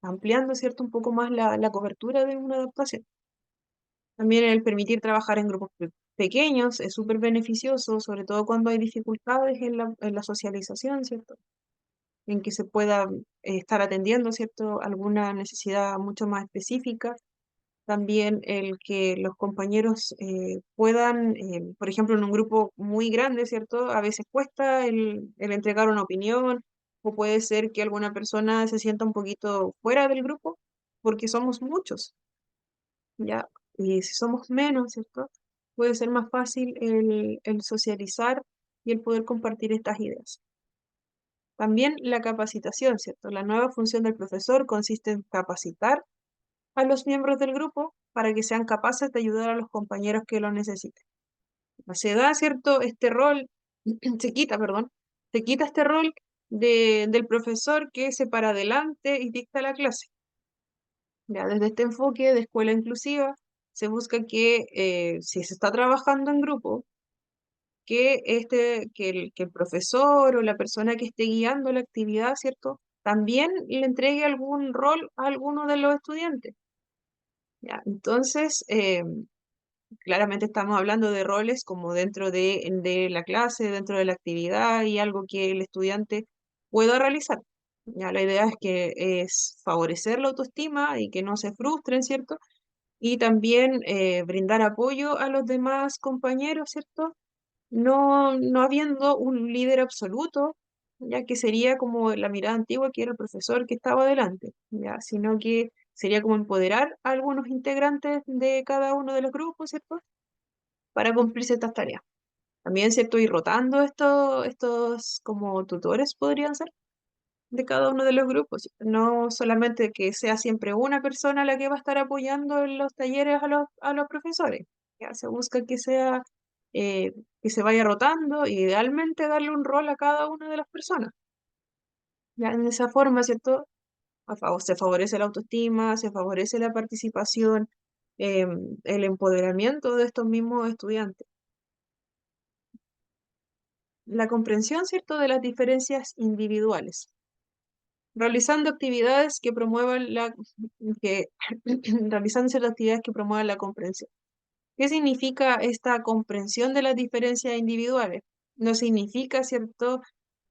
ampliando, ¿cierto?, un poco más la cobertura de una adaptación. También el permitir trabajar en grupos pequeños es súper beneficioso, sobre todo cuando hay dificultades en la socialización, ¿cierto? En que se pueda estar atendiendo, ¿cierto? Alguna necesidad mucho más específica. También el que los compañeros puedan, por ejemplo, en un grupo muy grande, ¿cierto? A veces cuesta el entregar una opinión, o puede ser que alguna persona se sienta un poquito fuera del grupo, porque somos muchos, ¿ya? Y si somos menos, ¿cierto? Puede ser más fácil el socializar y el poder compartir estas ideas. También la capacitación, ¿cierto? La nueva función del profesor consiste en capacitar a los miembros del grupo para que sean capaces de ayudar a los compañeros que lo necesiten. Se da, ¿cierto? Este rol, se quita, perdón, se quita este rol del profesor que se para adelante y dicta la clase. Ya desde este enfoque de escuela inclusiva se busca que si se está trabajando en grupo, que el profesor o la persona que esté guiando la actividad, ¿cierto? También le entregue algún rol a alguno de los estudiantes. ¿Ya? Entonces, claramente estamos hablando de roles como dentro de la clase, dentro de la actividad y algo que el estudiante pueda realizar. Ya, la idea es que es favorecer la autoestima y que no se frustren, ¿cierto? Y también brindar apoyo a los demás compañeros, ¿cierto? No habiendo un líder absoluto, ya que sería como la mirada antigua que era el profesor que estaba delante, ya, sino que sería como empoderar a algunos integrantes de cada uno de los grupos, ¿cierto? Para cumplir ciertas tareas. También, ¿cierto? Ir rotando estos como tutores podrían ser de cada uno de los grupos. No solamente que sea siempre una persona la que va a estar apoyando en los talleres a los profesores. Ya se busca que sea, eh, que se vaya rotando y idealmente darle un rol a cada una de las personas. Ya en esa forma, ¿cierto? Se favorece la autoestima, se favorece la participación, el empoderamiento de estos mismos estudiantes. La comprensión, ¿cierto?, de las diferencias individuales. Realizando actividades que promuevan que, realizando ciertas actividades que promuevan la comprensión. ¿Qué significa esta comprensión de las diferencias individuales? No significa, ¿cierto?,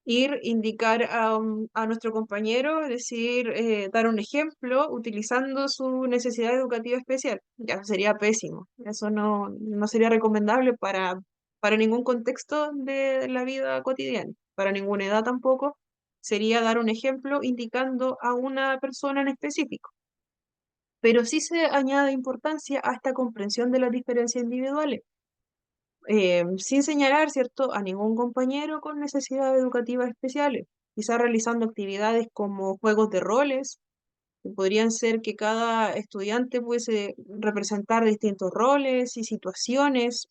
indicar a nuestro compañero, es decir, dar un ejemplo utilizando su necesidad educativa especial. Ya sería pésimo. Eso no sería recomendable para ningún contexto de la vida cotidiana, para ninguna edad tampoco. Sería dar un ejemplo indicando a una persona en específico. Pero sí se añade importancia a esta comprensión de las diferencias individuales, sin señalar, ¿cierto?, a ningún compañero con necesidades educativas especiales, quizás realizando actividades como juegos de roles, que podrían ser que cada estudiante pudiese representar distintos roles y situaciones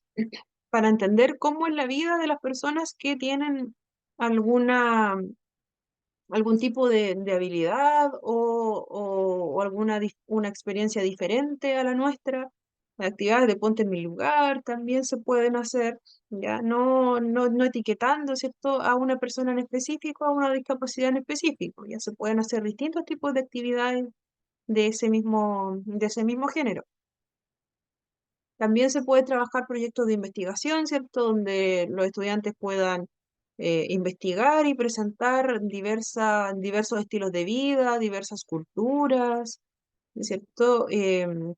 para entender cómo es la vida de las personas que tienen alguna algún tipo de habilidad o una experiencia diferente a la nuestra. Actividades de ponte en mi lugar también se pueden hacer, ya no etiquetando, ¿cierto?, a una persona en específico, a una discapacidad en específico. Ya se pueden hacer distintos tipos de actividades de ese mismo género. También se puede trabajar proyectos de investigación, ¿cierto? Donde los estudiantes puedan investigar y presentar diversos estilos de vida, diversas culturas, ¿cierto?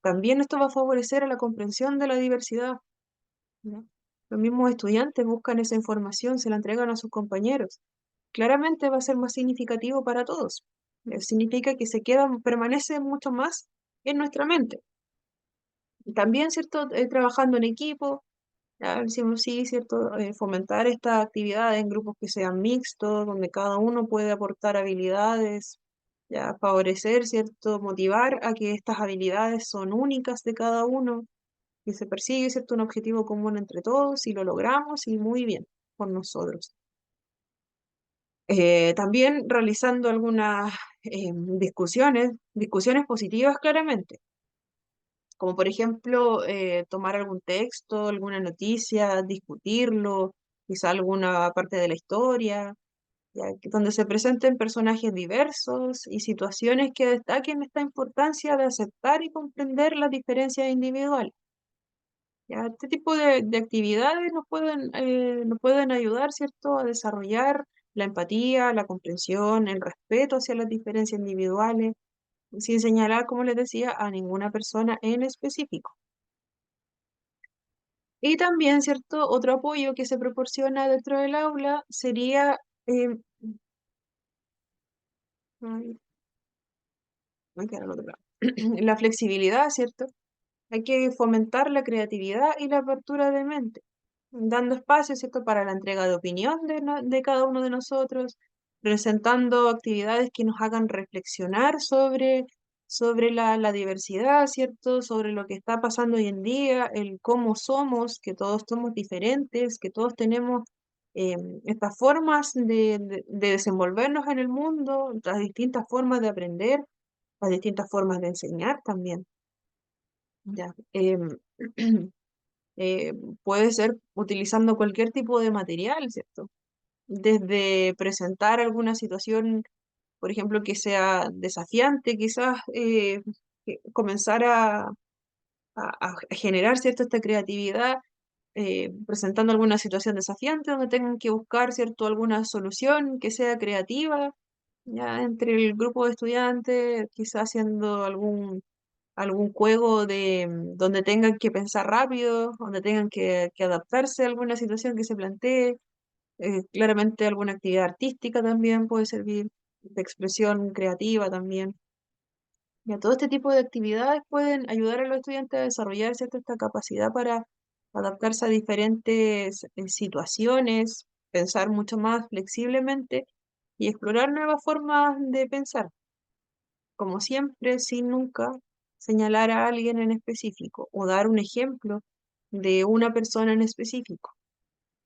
También esto va a favorecer a la comprensión de la diversidad, ¿no? Los mismos estudiantes buscan esa información, se la entregan a sus compañeros. Claramente va a ser más significativo para todos. Significa que permanece mucho más en nuestra mente. Y también, ¿cierto? Trabajando en equipo, ya decimos sí, ¿cierto? Fomentar estas actividades en grupos que sean mixtos, donde cada uno puede aportar habilidades, ya favorecer, ¿cierto? Motivar a que estas habilidades son únicas de cada uno, que se persigue, ¿cierto? Un objetivo común entre todos y lo logramos y muy bien por nosotros. También realizando algunas discusiones positivas claramente, como por ejemplo tomar algún texto, alguna noticia, discutirlo, quizá alguna parte de la historia, donde se presenten personajes diversos y situaciones que destaquen esta importancia de aceptar y comprender las diferencias individuales. Ya, este tipo de actividades nos pueden ayudar, ¿cierto?, a desarrollar la empatía, la comprensión, el respeto hacia las diferencias individuales, sin señalar, como les decía, a ninguna persona en específico. Y también, ¿cierto?, otro apoyo que se proporciona dentro del aula sería, em, ay, me quedé al otro lado. La flexibilidad, ¿cierto? Hay que fomentar la creatividad y la apertura de mente, dando espacio, ¿cierto?, para la entrega de opinión de cada uno de nosotros, presentando actividades que nos hagan reflexionar sobre la diversidad, ¿cierto?, sobre lo que está pasando hoy en día, el cómo somos, que todos somos diferentes, que todos tenemos estas formas de desenvolvernos en el mundo, las distintas formas de aprender, las distintas formas de enseñar también. Ya. eh, puede ser utilizando cualquier tipo de material, ¿cierto? Desde presentar alguna situación, por ejemplo, que sea desafiante, quizás comenzar a generar, ¿cierto?, esta creatividad, presentando alguna situación desafiante donde tengan que buscar, ¿cierto?, alguna solución que sea creativa, ya entre el grupo de estudiantes, quizás haciendo algún juego donde tengan que pensar rápido, donde tengan que adaptarse a alguna situación que se plantee. Claramente alguna actividad artística también puede servir, de expresión creativa también. Ya, todo este tipo de actividades pueden ayudar a los estudiantes a desarrollar, ¿cierto?, esta capacidad para adaptarse a diferentes situaciones, pensar mucho más flexiblemente y explorar nuevas formas de pensar, como siempre, sin nunca señalar a alguien en específico o dar un ejemplo de una persona en específico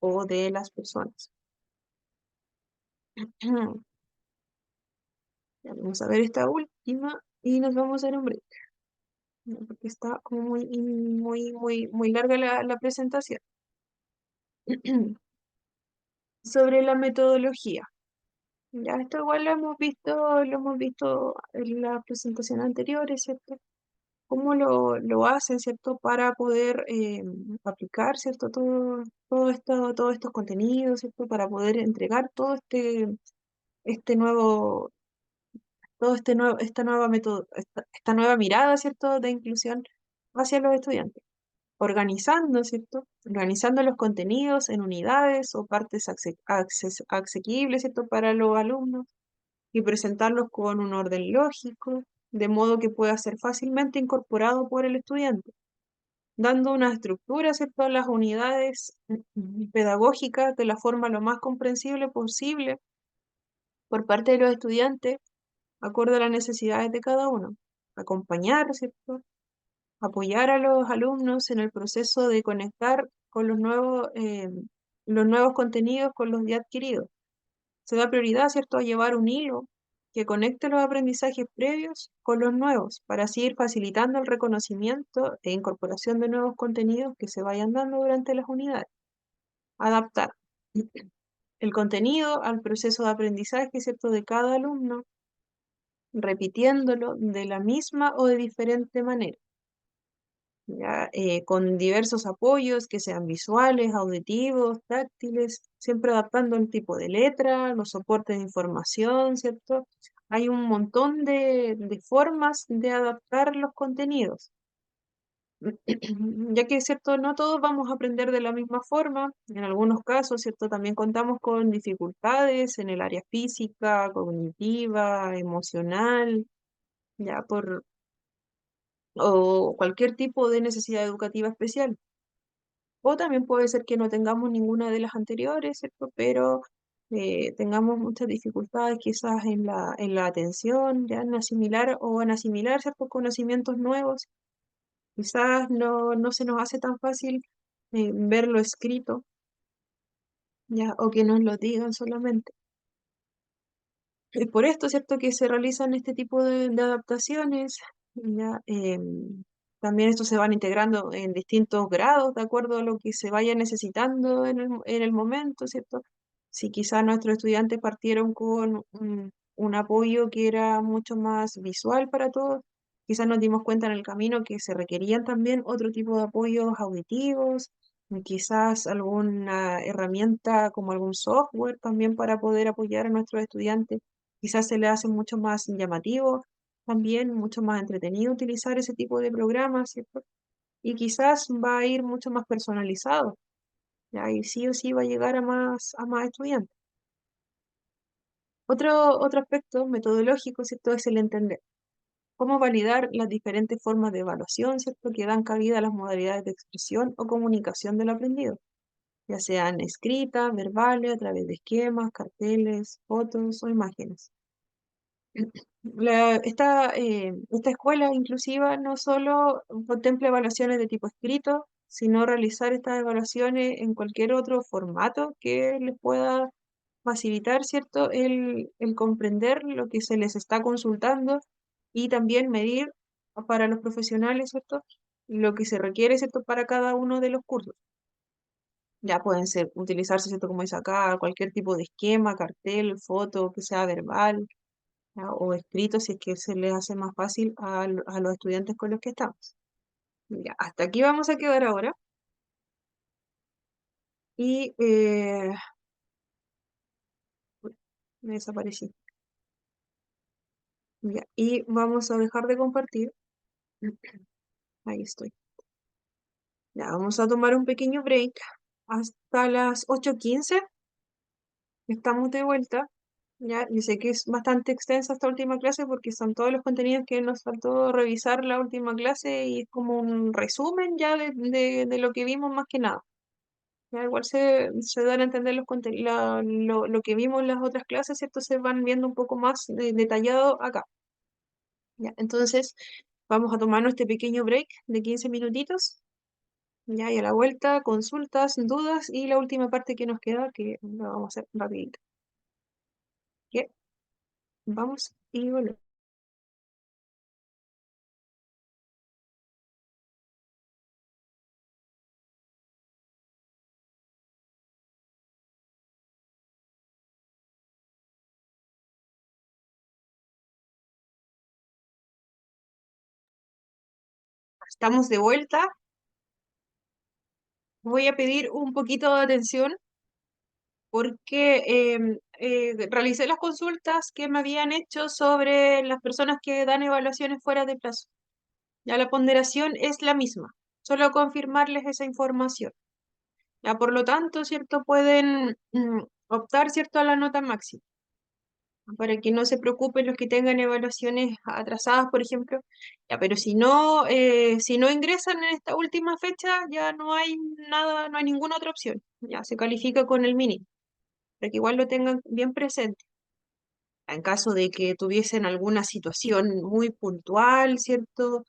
o de las personas. Ya, vamos a ver esta última y nos vamos a ir a un break, ¿no? Porque está como muy larga la presentación. Sobre la metodología. Ya, esto igual lo hemos visto en la presentación anteriores, ¿cierto? Cómo lo hacen, ¿cierto? Para poder aplicar, ¿cierto? Todos estos contenidos, ¿cierto? Para poder entregar este nuevo, esta nueva esta nueva mirada, ¿cierto? De inclusión hacia los estudiantes. Organizando, ¿cierto? Organizando los contenidos en unidades o partes asequibles, ¿cierto? Para los alumnos y presentarlos con un orden lógico, de modo que pueda ser fácilmente incorporado por el estudiante, dando una estructura, ¿cierto?, a las unidades pedagógicas de la forma lo más comprensible posible por parte de los estudiantes, acorde a las necesidades de cada uno. Acompañar, ¿cierto? Apoyar a los alumnos en el proceso de conectar con los nuevos contenidos con los ya adquiridos. Se da prioridad, ¿cierto?, a llevar un hilo que conecte los aprendizajes previos con los nuevos, para así ir facilitando el reconocimiento e incorporación de nuevos contenidos que se vayan dando durante las unidades. Adaptar el contenido al proceso de aprendizaje, ¿cierto?, de cada alumno, repitiéndolo de la misma o de diferente manera. ¿Ya? Con diversos apoyos que sean visuales, auditivos, táctiles, siempre adaptando el tipo de letra, los soportes de información, ¿cierto? Hay un montón de formas de adaptar los contenidos, ya que, ¿cierto? No todos vamos a aprender de la misma forma, en algunos casos, ¿cierto? También contamos con dificultades en el área física, cognitiva, emocional, ya o cualquier tipo de necesidad educativa especial. O también puede ser que no tengamos ninguna de las anteriores, ¿cierto? Pero tengamos muchas dificultades quizás en la atención, ya en asimilar o en asimilar ciertos conocimientos nuevos. Quizás no se nos hace tan fácil verlo escrito, ya, o que nos lo digan solamente. Es por esto, ¿cierto?, que se realizan este tipo de adaptaciones, ya, también estos se van integrando en distintos grados, de acuerdo a lo que se vaya necesitando en el momento, ¿cierto? Si quizás nuestros estudiantes partieron con un apoyo que era mucho más visual para todos, Quizás nos dimos cuenta en el camino que se requerían también otro tipo de apoyos auditivos, quizás alguna herramienta como algún software también para poder apoyar a nuestros estudiantes. Quizás se les hace mucho más llamativo, también mucho más entretenido utilizar ese tipo de programas, ¿cierto? Y quizás va a ir mucho más personalizado, ya, y sí o sí va a llegar a más estudiantes. Otro aspecto metodológico, ¿cierto? Es el entender cómo validar las diferentes formas de evaluación, ¿cierto? Que dan cabida a las modalidades de expresión o comunicación del aprendido, ya sean escritas, verbales, a través de esquemas, carteles, fotos o imágenes. Esta escuela inclusiva no solo contempla evaluaciones de tipo escrito, sino realizar estas evaluaciones en cualquier otro formato que les pueda facilitar, ¿cierto?, el comprender lo que se les está consultando y también medir para los profesionales, ¿cierto?, lo que se requiere, ¿cierto?, para cada uno de los cursos. Ya pueden ser, utilizarse, ¿cierto?, como dice acá, cualquier tipo de esquema, cartel, foto, que sea verbal, ¿ya? O escrito, si es que se les hace más fácil a los estudiantes con los que estamos. Ya, hasta aquí vamos a quedar ahora. Y uy, me desaparecí. Ya, y vamos a dejar de compartir. Ahí estoy. Ya, vamos a tomar un pequeño break hasta las 8:15. Estamos de vuelta. Ya, yo sé que es bastante extensa esta última clase porque son todos los contenidos que nos faltó revisar la última clase y es como un resumen ya de lo que vimos más que nada. Ya, igual se dan a entender lo que vimos en las otras clases, ¿cierto? Se van viendo un poco más detallado acá. Ya, entonces, vamos a tomarnos este pequeño break de 15 minutitos. Ya, y a la vuelta, consultas, dudas y la última parte que nos queda, que la vamos a hacer rapidito. ¿Qué? Vamos y volvemos. Estamos de vuelta. Voy a pedir un poquito de atención porque realicé las consultas que me habían hecho sobre las personas que dan evaluaciones fuera de plazo. Ya la ponderación es la misma, solo confirmarles esa información. Ya, por lo tanto, ¿cierto? Pueden optar, ¿cierto?, a la nota máxima, para que no se preocupen los que tengan evaluaciones atrasadas, por ejemplo. Ya, pero si no ingresan en esta última fecha, ya no hay nada, no hay ninguna otra opción. Ya se califica con el mínimo, para que igual lo tengan bien presente. En caso de que tuviesen alguna situación muy puntual, ¿cierto?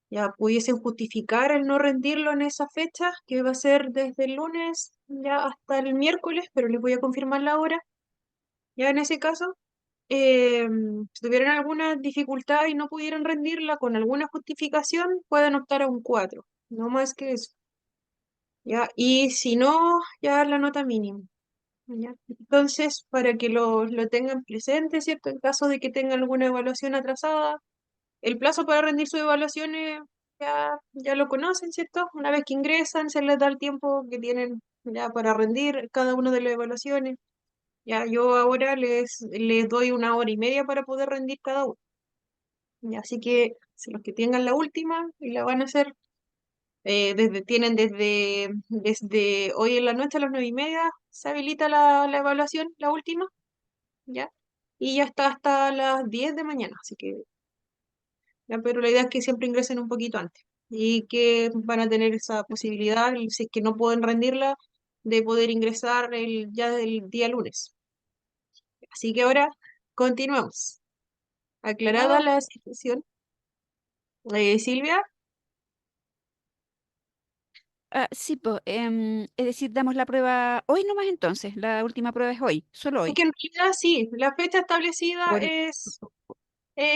Ya pudiesen justificar el no rendirlo en esa fecha, que va a ser desde el lunes ya hasta el miércoles, pero les voy a confirmar la hora. Ya en ese caso, si tuvieran alguna dificultad y no pudieran rendirla con alguna justificación, pueden optar a un 4, no más que eso. ¿Ya? Y si no, ya la nota mínima. ¿Ya? Entonces, para que lo tengan presente, ¿cierto? En caso de que tengan alguna evaluación atrasada, el plazo para rendir sus evaluaciones ya lo conocen, ¿cierto? Una vez que ingresan, se les da el tiempo que tienen ya para rendir cada una de las evaluaciones. Ya yo ahora les doy 1 hora y media para poder rendir cada uno. Ya, así que si los que tengan la última y la van a hacer, tienen desde hoy en la noche a las 9:30, se habilita la evaluación, la última, ¿ya? Y ya está hasta las 10 de mañana, así que ya, pero la idea es que siempre ingresen un poquito antes y que van a tener esa posibilidad, y si es que no pueden rendirla, de poder ingresar ya el día lunes. Así que ahora continuamos. Aclarada Oh, la situación, Silvia, sí, pues, es decir, damos la prueba hoy nomás entonces, la última prueba es hoy, solo hoy, porque en realidad sí, la fecha establecida por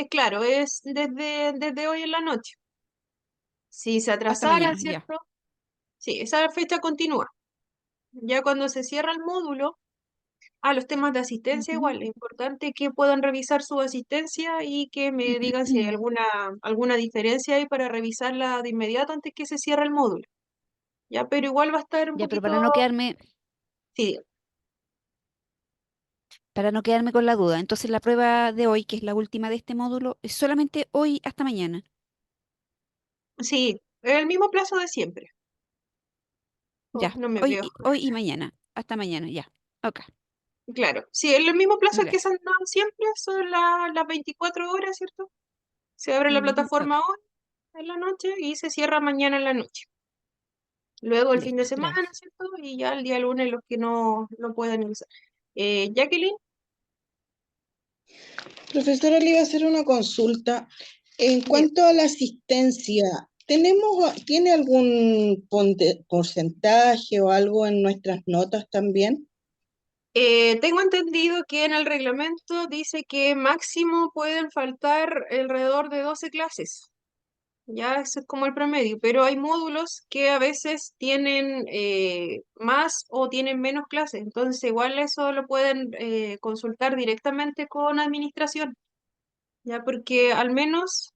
claro, es desde hoy en la noche. Si se hasta atrasara, mañana, ya. ¿cierto? Sí, esa fecha continúa. Ya cuando se cierra el módulo, Los temas de asistencia Ujú. igual, es importante que puedan revisar su asistencia y que me digan si hay alguna diferencia ahí para revisarla de inmediato antes que se cierre el módulo. Ya, pero igual va a estar un Ya, pero poquito, sí, para no quedarme con la duda, entonces la prueba de hoy, que es la última de este módulo, es solamente hoy hasta mañana. sí, el mismo plazo de siempre. Oh, Ya, no me veo. hoy y mañana, hasta mañana, ya. Ok, Claro, sí, el mismo plazo ok. que se han dado siempre, son las 24 horas, ¿cierto? Se abre la Ujú, ok, plataforma hoy en la noche y se cierra mañana en la noche. Luego el fin de listo, semana, gracias. ¿cierto? Y ya el día lunes los que no puedan ingresar. Jacqueline, Profesora, le iba a hacer una consulta. En diga. cuanto a la asistencia, ¿tiene algún porcentaje o algo en nuestras notas también? Tengo entendido que en el reglamento dice que máximo pueden faltar alrededor de 12 clases. Ya eso es como el promedio, pero hay módulos que a veces tienen más o tienen menos clases, entonces igual eso lo pueden consultar directamente con administración, ya porque al menos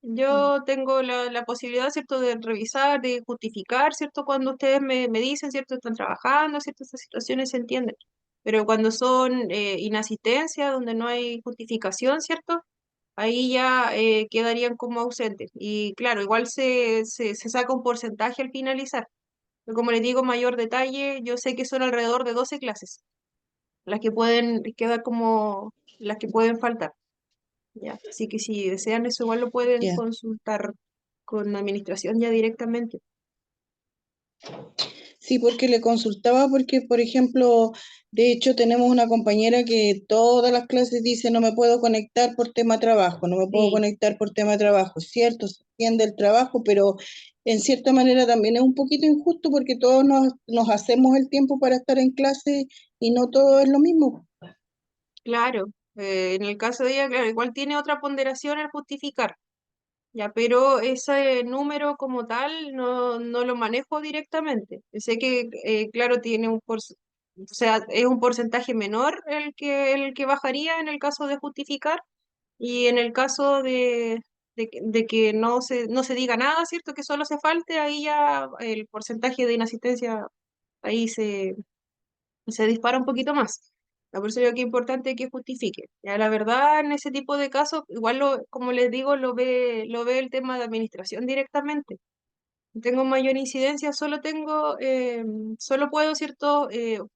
Mm. yo tengo la posibilidad, ¿cierto?, de revisar, de justificar, ¿cierto?, cuando ustedes me dicen, ¿cierto?, están trabajando, ¿cierto?, estas situaciones se entienden, pero cuando son inasistencia, donde no hay justificación, ¿cierto?, ahí ya quedarían como ausentes. Y claro, igual se saca un porcentaje al finalizar. Pero como les digo, mayor detalle, yo sé que son alrededor de 12 clases las que pueden quedar como las que pueden faltar. ¿Ya? Así que si desean eso, igual lo pueden Ya. consultar con la administración ya directamente. Sí, porque le consultaba porque, por ejemplo, de hecho tenemos una compañera que todas las clases dice no me puedo conectar por tema trabajo, no me puedo Sí, conectar por tema trabajo. Cierto, se entiende el trabajo, pero en cierta manera también es un poquito injusto porque todos nos hacemos el tiempo para estar en clase y no todo es lo mismo. claro. En el caso de ella, claro, igual tiene otra ponderación al justificar. Ya, pero ese número como tal no lo manejo directamente. Sé que, claro, tiene o sea, es un porcentaje menor el que bajaría en el caso de justificar y en el caso de que no se diga nada, ¿cierto? Que solo se falte, ahí ya el porcentaje de inasistencia ahí se dispara un poquito más. Por eso yo que es importante que justifique. Ya la verdad, en ese tipo de casos, igual como les digo, lo ve el tema de administración directamente. No tengo mayor incidencia, solo puedo, ¿cierto?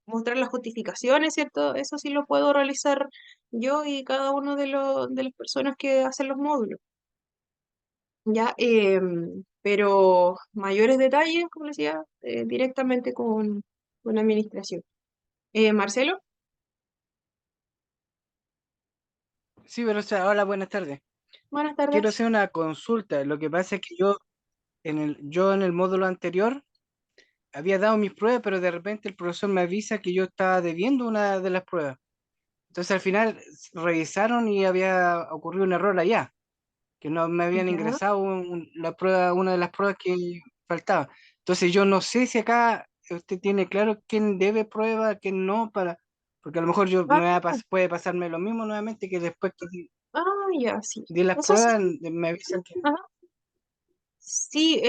Mostrar las justificaciones, ¿cierto? Eso sí lo puedo realizar yo y cada uno de las personas que hacen los módulos. Ya, pero mayores detalles, como les decía, directamente con administración. Marcelo, Sí, pero o sea, hola, buenas tardes. buenas Quiero tardes. hacer una consulta. Lo que pasa es que yo en el módulo anterior había dado mis pruebas, pero de repente el profesor me avisa que yo estaba debiendo una de las pruebas. Entonces al final revisaron y había ocurrido un error allá, que no me habían Ya. ingresado la prueba, una de las pruebas que faltaba. Entonces yo no sé si acá usted tiene claro quién debe prueba, quién no, porque a lo mejor yo Ah, puede pasarme lo mismo nuevamente que después que ya, sí. di las Eso sí. pruebas me avisan que Ajá. Sí,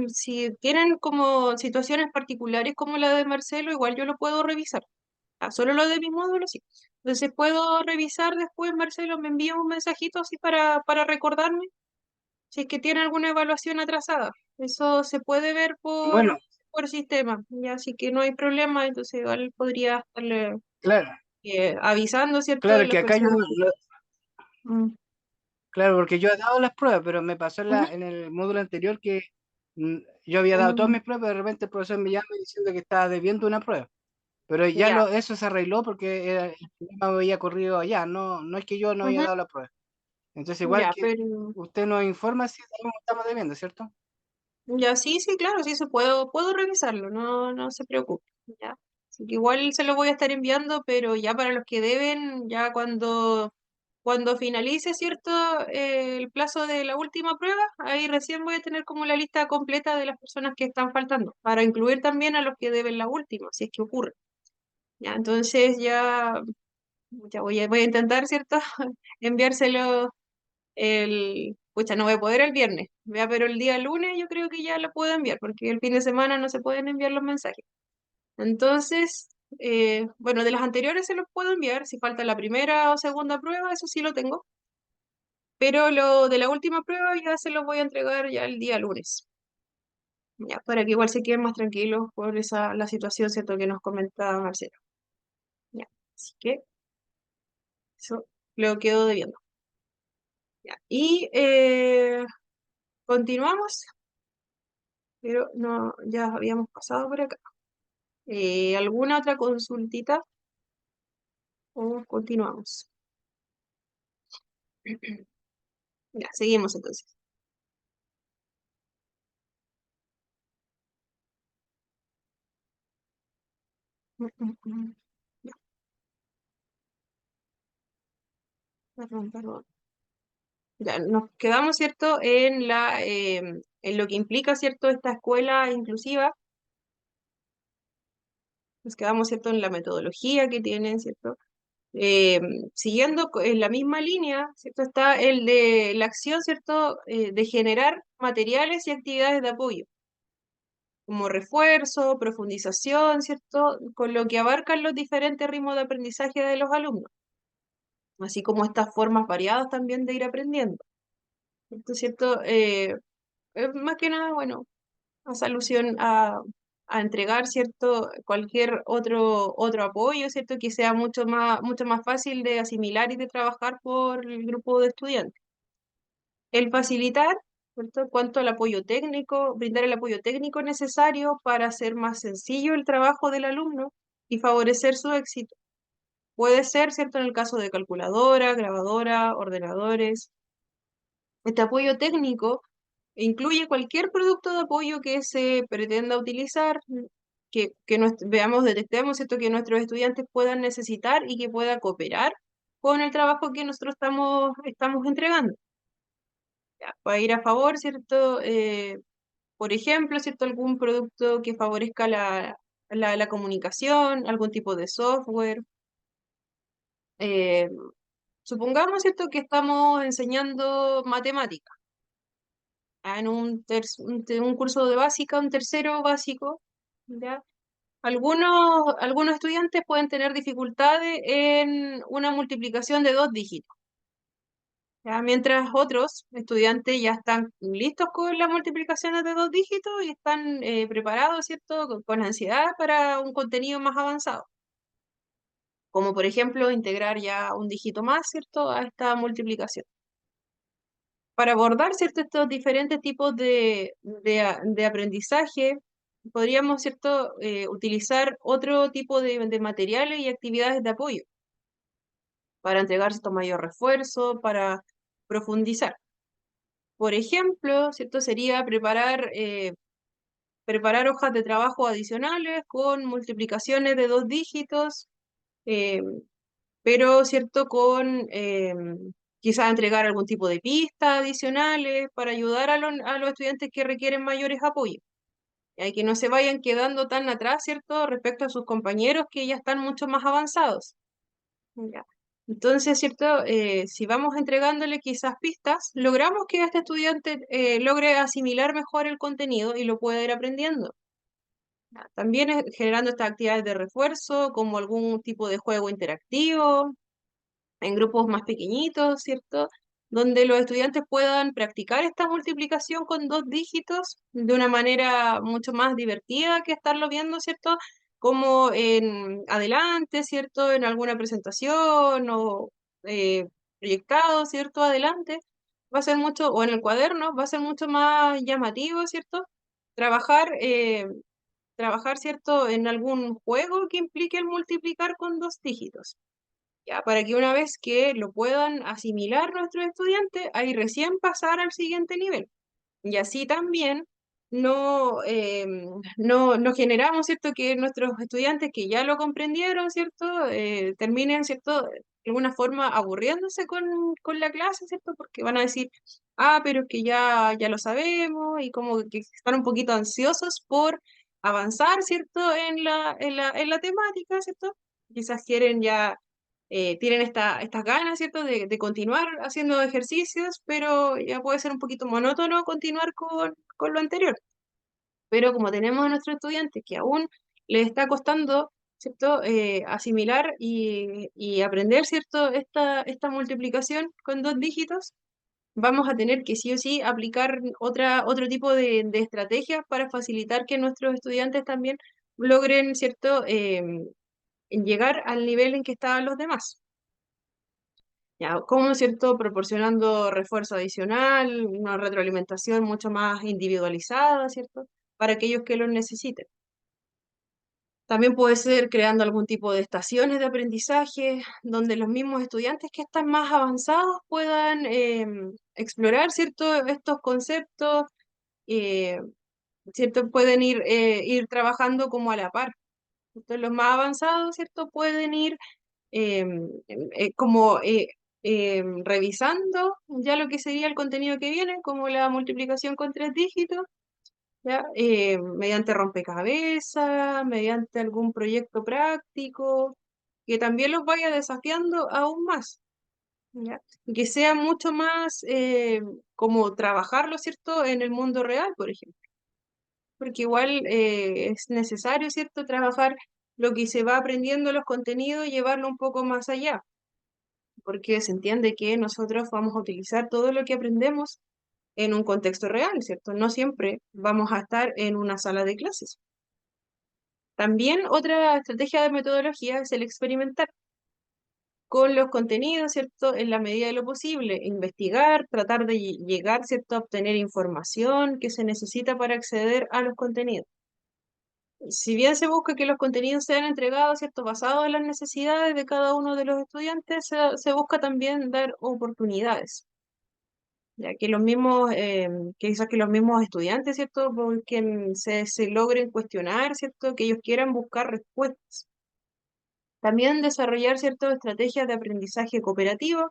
si tienen como situaciones particulares como la de Marcelo, igual yo lo puedo revisar. Solo lo de mi módulo, sí. Entonces puedo revisar después, Marcelo, me envía un mensajito así para recordarme si es que tiene alguna evaluación atrasada. Eso se puede ver bueno, por sistema, ya así que no hay problema, entonces igual podría estarle claro, avisando, ¿cierto? De claro las que acá personas que... Mm, claro, porque yo he dado las pruebas, pero me pasó en, ujú, en el módulo anterior que yo había dado todas mm, mis pruebas, pero de repente el profesor me llama diciendo que estaba debiendo una prueba. Pero ya ya, eso se arregló porque el problema había corrido allá, no es que yo no había ujú, dado la prueba. Entonces, igual ya, que pero... usted nos informa si estamos debiendo, ¿cierto? Ya, sí, sí, claro, sí, eso puedo revisarlo, no se preocupe, ya. Así que igual se lo voy a estar enviando, pero ya para los que deben, ya cuando finalice, ¿cierto? El plazo de la última prueba, ahí recién voy a tener como la lista completa de las personas que están faltando, para incluir también a los que deben la última, si es que ocurre. Ya, entonces ya voy a intentar, ¿cierto? Enviárselo pucha, no voy a poder el viernes, ya, pero el día lunes yo creo que ya lo puedo enviar, porque el fin de semana no se pueden enviar los mensajes. Entonces, bueno, de las anteriores se los puedo enviar, si falta la primera o segunda prueba, eso sí lo tengo, pero lo de la última prueba ya se los voy a entregar ya el día lunes, ya, para que igual se queden más tranquilos por la situación, ¿cierto?, que nos comentaba Marcelo. Ya, así que eso lo quedo debiendo. Ya, y continuamos, pero no, ya habíamos pasado por acá. ¿Alguna otra consultita? ¿O continuamos? Ya, seguimos entonces. Ya, perdón. Ya, nos quedamos, ¿cierto?, en lo que implica, ¿cierto?, esta escuela inclusiva. Nos quedamos, ¿cierto?, en la metodología que tienen, ¿cierto? Eh, Siguiendo en la misma línea, ¿cierto?, está el de la acción, ¿cierto?, de generar materiales y actividades de apoyo, como refuerzo, profundización, ¿cierto?, con lo que abarcan los diferentes ritmos de aprendizaje de los alumnos, así como estas formas variadas también de ir aprendiendo. Esto, ¿cierto? Más que nada, bueno, hace alusión a entregar, ¿cierto?, cualquier otro apoyo, ¿cierto?, que sea mucho más fácil de asimilar y de trabajar por el grupo de estudiantes. El facilitar, ¿cierto?, cuanto al apoyo técnico, brindar el apoyo técnico necesario para hacer más sencillo el trabajo del alumno y favorecer su éxito. Puede ser, ¿cierto?, en el caso de calculadora, grabadora, ordenadores. Este apoyo técnico incluye cualquier producto de apoyo que se pretenda utilizar, detectemos, ¿cierto?, que nuestros estudiantes puedan necesitar y que pueda cooperar con el trabajo que nosotros estamos entregando. Ya, para ir a favor, ¿cierto? Por ejemplo, ¿cierto?, algún producto que favorezca la comunicación, algún tipo de software. Eh, Supongamos, ¿cierto?, que estamos enseñando matemáticas en un curso de básica, un tercero básico, ¿ya? Algunos estudiantes pueden tener dificultades en una multiplicación de 2 dígitos, ¿ya? Mientras otros estudiantes ya están listos con las multiplicaciones de 2 dígitos y están preparados, ¿cierto?, con ansiedad para un contenido más avanzado, como por ejemplo integrar ya un dígito más, ¿cierto?, a esta multiplicación. Para abordar, ¿cierto?, estos diferentes tipos de aprendizaje, podríamos, ¿cierto?, utilizar otro tipo de materiales y actividades de apoyo para entregar cierto mayor refuerzo, para profundizar. Por ejemplo, ¿cierto?, sería preparar hojas de trabajo adicionales con multiplicaciones de 2 dígitos, eh, pero cierto con quizás entregar algún tipo de pistas adicionales para ayudar a los estudiantes que requieren mayores apoyos, y que no se vayan quedando tan atrás, ¿cierto?, respecto a sus compañeros que ya están mucho más avanzados. Ya. Entonces, ¿cierto? Si vamos entregándole quizás pistas, logramos que este estudiante logre asimilar mejor el contenido y lo pueda ir aprendiendo. Ya. También generando estas actividades de refuerzo, como algún tipo de juego interactivo, en grupos más pequeñitos, ¿cierto? Donde los estudiantes puedan practicar esta multiplicación con 2 dígitos de una manera mucho más divertida que estarlo viendo, ¿cierto? Como en adelante, ¿cierto? En alguna presentación o proyectado, ¿cierto? Adelante. Va a ser mucho, o en el cuaderno, va a ser mucho más llamativo, ¿cierto? Trabajar, eh, trabajar, ¿cierto?, en algún juego que implique el multiplicar con 2 dígitos. Ya, para que una vez que lo puedan asimilar nuestros estudiantes, ahí recién pasar al siguiente nivel. Y así también no generamos, ¿cierto?, que nuestros estudiantes que ya lo comprendieron, ¿cierto?, terminen, ¿cierto?, de alguna forma aburriéndose con la clase, ¿cierto? Porque van a decir, ah, pero es que ya lo sabemos, y como que están un poquito ansiosos por avanzar, ¿cierto?, en la temática, ¿cierto? quizás quieren ya, tienen estas ganas, ¿cierto?, de continuar haciendo ejercicios, pero ya puede ser un poquito monótono continuar con lo anterior. Pero como tenemos a nuestros estudiantes que aún les está costando, ¿cierto?, asimilar y aprender, ¿cierto?, esta multiplicación con 2 dígitos, vamos a tener que sí o sí aplicar otro tipo de estrategias para facilitar que nuestros estudiantes también logren, ¿cierto?, en llegar al nivel en que estaban los demás. Ya, ¿cómo, cierto? Proporcionando refuerzo adicional, una retroalimentación mucho más individualizada, ¿cierto? Para aquellos que lo necesiten. También puede ser creando algún tipo de estaciones de aprendizaje, donde los mismos estudiantes que están más avanzados puedan explorar, ¿cierto? Estos conceptos, eh, ¿cierto? Pueden ir trabajando como a la par. Entonces, los más avanzados, ¿cierto? Pueden ir como revisando ya lo que sería el contenido que viene, como la multiplicación con 3 dígitos, ¿ya? Mediante rompecabezas, mediante algún proyecto práctico, que también los vaya desafiando aún más, ¿ya? Y que sea mucho más como trabajarlo, ¿cierto? En el mundo real, por ejemplo. Porque igual es necesario, ¿cierto? Trabajar lo que se va aprendiendo, los contenidos, y llevarlo un poco más allá, porque se entiende que nosotros vamos a utilizar todo lo que aprendemos en un contexto real, ¿cierto? No siempre vamos a estar en una sala de clases. También otra estrategia de metodología es el experimentar con los contenidos, ¿cierto? En la medida de lo posible, investigar, tratar de llegar, ¿cierto?, a obtener información que se necesita para acceder a los contenidos. Si bien se busca que los contenidos sean entregados, ¿cierto?, basados en las necesidades de cada uno de los estudiantes, se busca también dar oportunidades, ya que los mismos, quizás que los mismos estudiantes, ¿cierto?, porque se logren cuestionar, ¿cierto?, que ellos quieran buscar respuestas. También desarrollar, ¿cierto?, estrategias de aprendizaje cooperativo.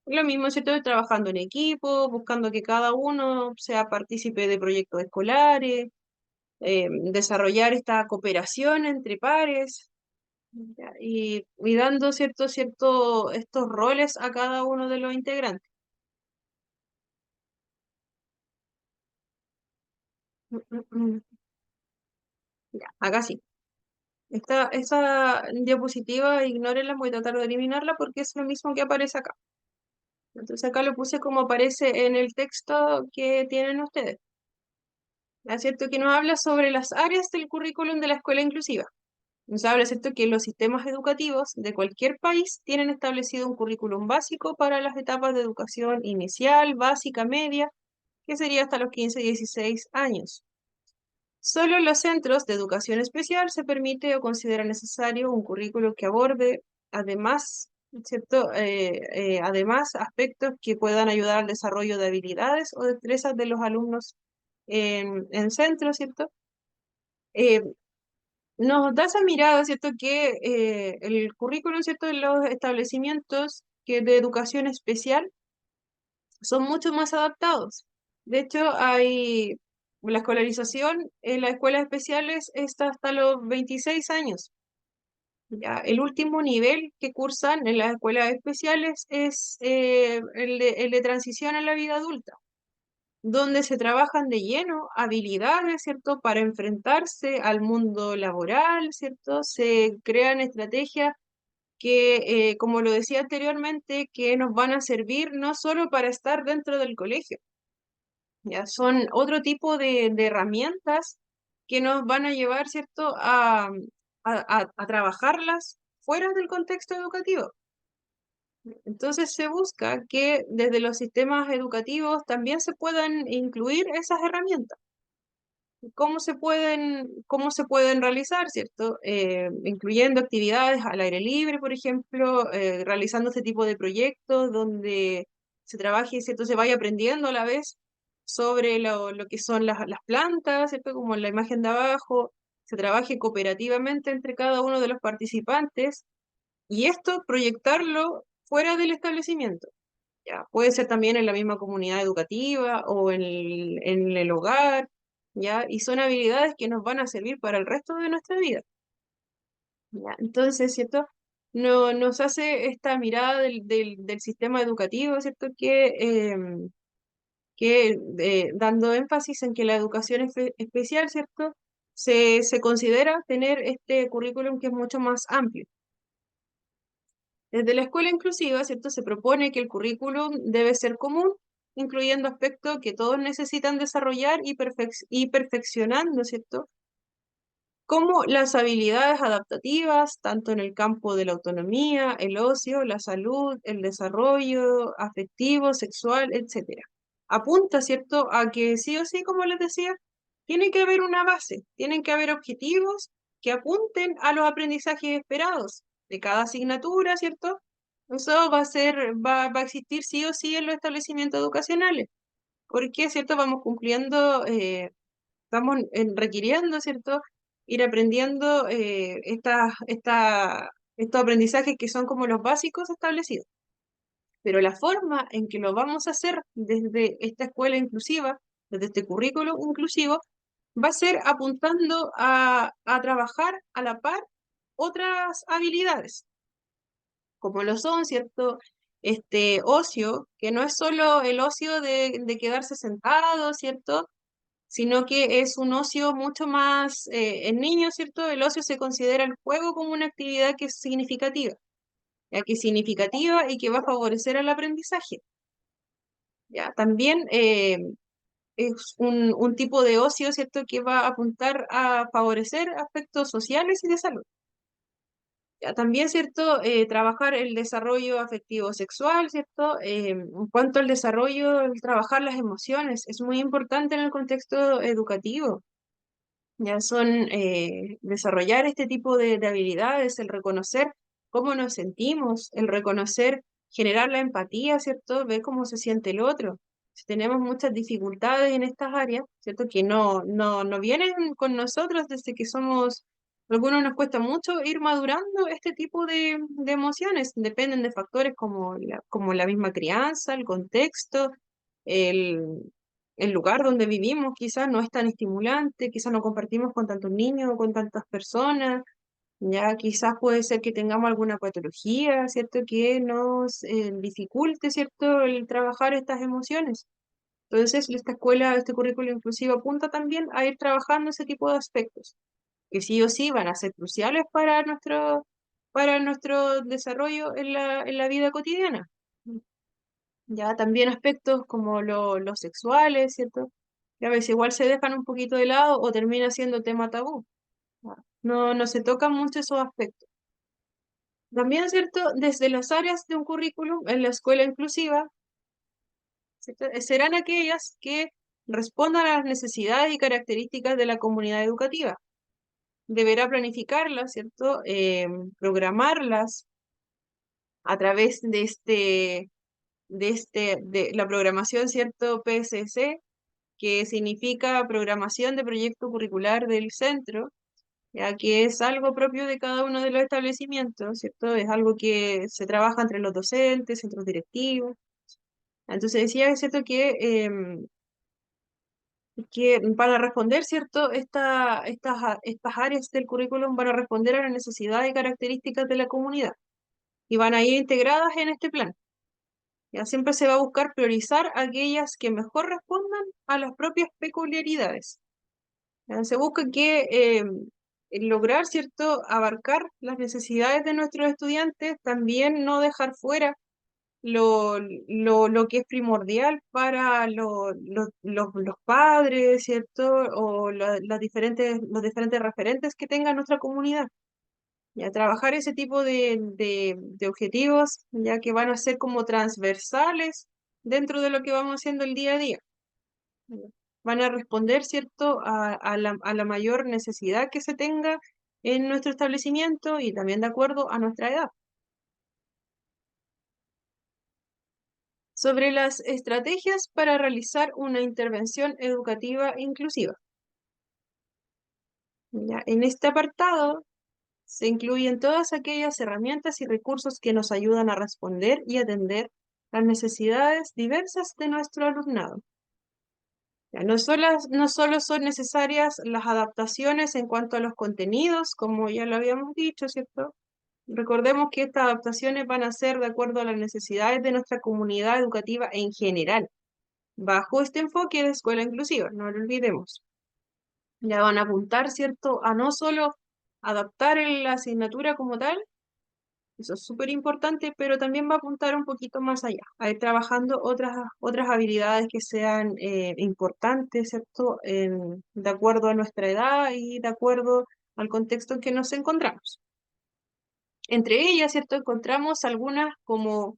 Lo mismo, ¿cierto?, trabajando en equipo, buscando que cada uno sea partícipe de proyectos escolares, desarrollar esta cooperación entre pares, ¿ya? Y dando estos roles a cada uno de los integrantes. Mm, mm, mm. Ya, acá sí. Esa diapositiva, ignórenla, voy a tratar de eliminarla porque es lo mismo que aparece acá. Entonces acá lo puse como aparece en el texto que tienen ustedes. ¿Es cierto? Que nos habla sobre las áreas del currículum de la escuela inclusiva. Nos habla, ¿cierto?, que los sistemas educativos de cualquier país tienen establecido un currículum básico para las etapas de educación inicial, básica, media, que sería hasta los 15 y 16 años. Solo en los centros de educación especial se permite o considera necesario un currículo que aborde, además, ¿cierto? Además, aspectos que puedan ayudar al desarrollo de habilidades o destrezas de los alumnos en centros, ¿cierto? Eh, Nos da esa mirada, ¿cierto?, que el currículum, ¿cierto?, de los establecimientos de educación especial son mucho más adaptados. De hecho, la escolarización en las escuelas especiales está hasta los 26 años. Ya, el último nivel que cursan en las escuelas especiales es el de transición a la vida adulta, donde se trabajan de lleno habilidades, ¿cierto?, para enfrentarse al mundo laboral, ¿cierto? Se crean estrategias que, como lo decía anteriormente, que nos van a servir no solo para estar dentro del colegio, ya son otro tipo de herramientas que nos van a llevar, ¿cierto?, a trabajarlas fuera del contexto educativo. Entonces se busca que desde los sistemas educativos también se puedan incluir esas herramientas. ¿Cómo se pueden realizar, cierto? Incluyendo actividades al aire libre, por ejemplo, realizando este tipo de proyectos donde se trabaje, ¿cierto? Se vaya aprendiendo a la vez sobre lo que son las plantas, ¿cierto? Como en la imagen de abajo, se trabaje cooperativamente entre cada uno de los participantes y esto proyectarlo fuera del establecimiento. Ya, puede ser también en la misma comunidad educativa o en el hogar, ¿ya? Y son habilidades que nos van a servir para el resto de nuestra vida. ¿ya? Entonces, ¿cierto? No, nos hace esta mirada del sistema educativo, ¿cierto? Que dando énfasis en que la educación especial, ¿cierto? Se considera tener este currículum que es mucho más amplio. Desde la escuela inclusiva, ¿cierto? Se propone que el currículum debe ser común, incluyendo aspectos que todos necesitan desarrollar y perfeccionando, ¿cierto? Como las habilidades adaptativas, tanto en el campo de la autonomía, el ocio, la salud, el desarrollo afectivo, sexual, etc. Apunta, ¿cierto?, a que sí o sí, como les decía, tiene que haber una base, tienen que haber objetivos que apunten a los aprendizajes esperados de cada asignatura, ¿cierto? Eso va a existir sí o sí en los establecimientos educacionales. Porque, ¿cierto? Vamos cumpliendo, estamos requiriendo, ¿cierto? Ir aprendiendo estos aprendizajes que son como los básicos establecidos. Pero la forma en que lo vamos a hacer desde esta escuela inclusiva, desde este currículo inclusivo, va a ser apuntando a trabajar a la par otras habilidades, como lo son, ¿cierto? Este ocio, que no es solo el ocio de quedarse sentado, ¿cierto? Sino que es un ocio mucho más, en niños, ¿cierto? El ocio se considera el juego como una actividad que es significativa, ya que es significativa y que va a favorecer el aprendizaje, ¿ya? También es un tipo de ocio, ¿cierto? Que va a apuntar a favorecer aspectos sociales y de salud. Ya, también, ¿cierto? Trabajar el desarrollo afectivo sexual, ¿cierto? En cuanto al desarrollo, el trabajar las emociones, es muy importante en el contexto educativo. Ya son desarrollar este tipo de habilidades, el reconocer cómo nos sentimos, el reconocer, generar la empatía, ¿cierto? Ver cómo se siente el otro. Si tenemos muchas dificultades en estas áreas, ¿cierto? Que no vienen con nosotros desde que somos, a algunos nos cuesta mucho ir madurando este tipo de emociones, dependen de factores como la misma crianza, el contexto, el lugar donde vivimos quizás no es tan estimulante, quizás no compartimos con tantos niños o con tantas personas, ya quizás puede ser que tengamos alguna patología, ¿cierto? Que nos dificulte, ¿cierto? El trabajar estas emociones. Entonces, esta escuela, este currículo inclusivo apunta también a ir trabajando ese tipo de aspectos, que sí o sí van a ser cruciales para nuestro desarrollo en la vida cotidiana. Ya también aspectos como los sexuales, ¿cierto? Que a veces igual se dejan un poquito de lado o termina siendo tema tabú. Ya. No se tocan mucho esos aspectos. También, ¿cierto? Desde las áreas de un currículum en la escuela inclusiva, ¿cierto? Serán aquellas que respondan a las necesidades y características de la comunidad educativa. Deberá planificarlas, ¿cierto? Programarlas a través de la programación, ¿cierto? PSC, que significa Programación de Proyecto Curricular del Centro, ya que es algo propio de cada uno de los establecimientos, ¿cierto? Es algo que se trabaja entre los docentes, centros directivos. Entonces decía, es cierto que para responder, ¿cierto? Estas áreas del currículum van a responder a las necesidades y características de la comunidad y van a ir integradas en este plan. Ya siempre se va a buscar priorizar aquellas que mejor respondan a las propias peculiaridades. Ya, se busca lograr, ¿cierto?, abarcar las necesidades de nuestros estudiantes, también no dejar fuera lo que es primordial para los padres, ¿cierto?, o los diferentes referentes que tenga nuestra comunidad. Ya, trabajar ese tipo de objetivos, ya que van a ser como transversales dentro de lo que vamos haciendo el día a día. Van a responder, ¿cierto?, a la mayor necesidad que se tenga en nuestro establecimiento y también de acuerdo a nuestra edad. Sobre las estrategias para realizar una intervención educativa inclusiva. Ya, en este apartado se incluyen todas aquellas herramientas y recursos que nos ayudan a responder y atender las necesidades diversas de nuestro alumnado. Ya, no solo son necesarias las adaptaciones en cuanto a los contenidos, como ya lo habíamos dicho, ¿cierto? Recordemos que estas adaptaciones van a ser de acuerdo a las necesidades de nuestra comunidad educativa en general, bajo este enfoque de escuela inclusiva, no lo olvidemos. Ya van a apuntar, ¿cierto?, a no solo adaptar la asignatura como tal, eso es súper importante, pero también va a apuntar un poquito más allá, a ir trabajando otras habilidades que sean importantes, ¿cierto?, de acuerdo a nuestra edad y de acuerdo al contexto en que nos encontramos. Entre ellas, ¿cierto?, encontramos algunas como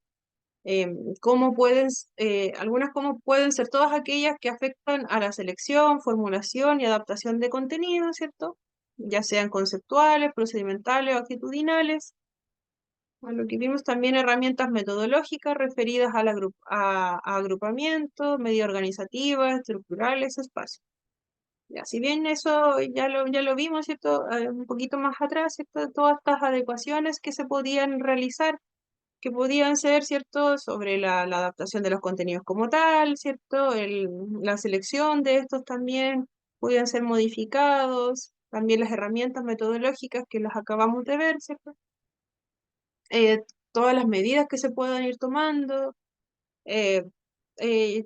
algunas como pueden ser todas aquellas que afectan a la selección, formulación y adaptación de contenido, ¿cierto? Ya sean conceptuales, procedimentales o actitudinales. A lo que vimos también herramientas metodológicas referidas a agrupamiento, medio organizativa, estructurales, espacio. Ya, si bien eso ya lo vimos, ¿cierto? Un poquito más atrás, ¿cierto? Todas estas adecuaciones que se podían realizar, que podían ser, ¿cierto? Sobre la adaptación de los contenidos como tal, ¿cierto? La selección de estos también podían ser modificados, también las herramientas metodológicas que las acabamos de ver, ¿cierto? Todas las medidas que se puedan ir tomando, eh,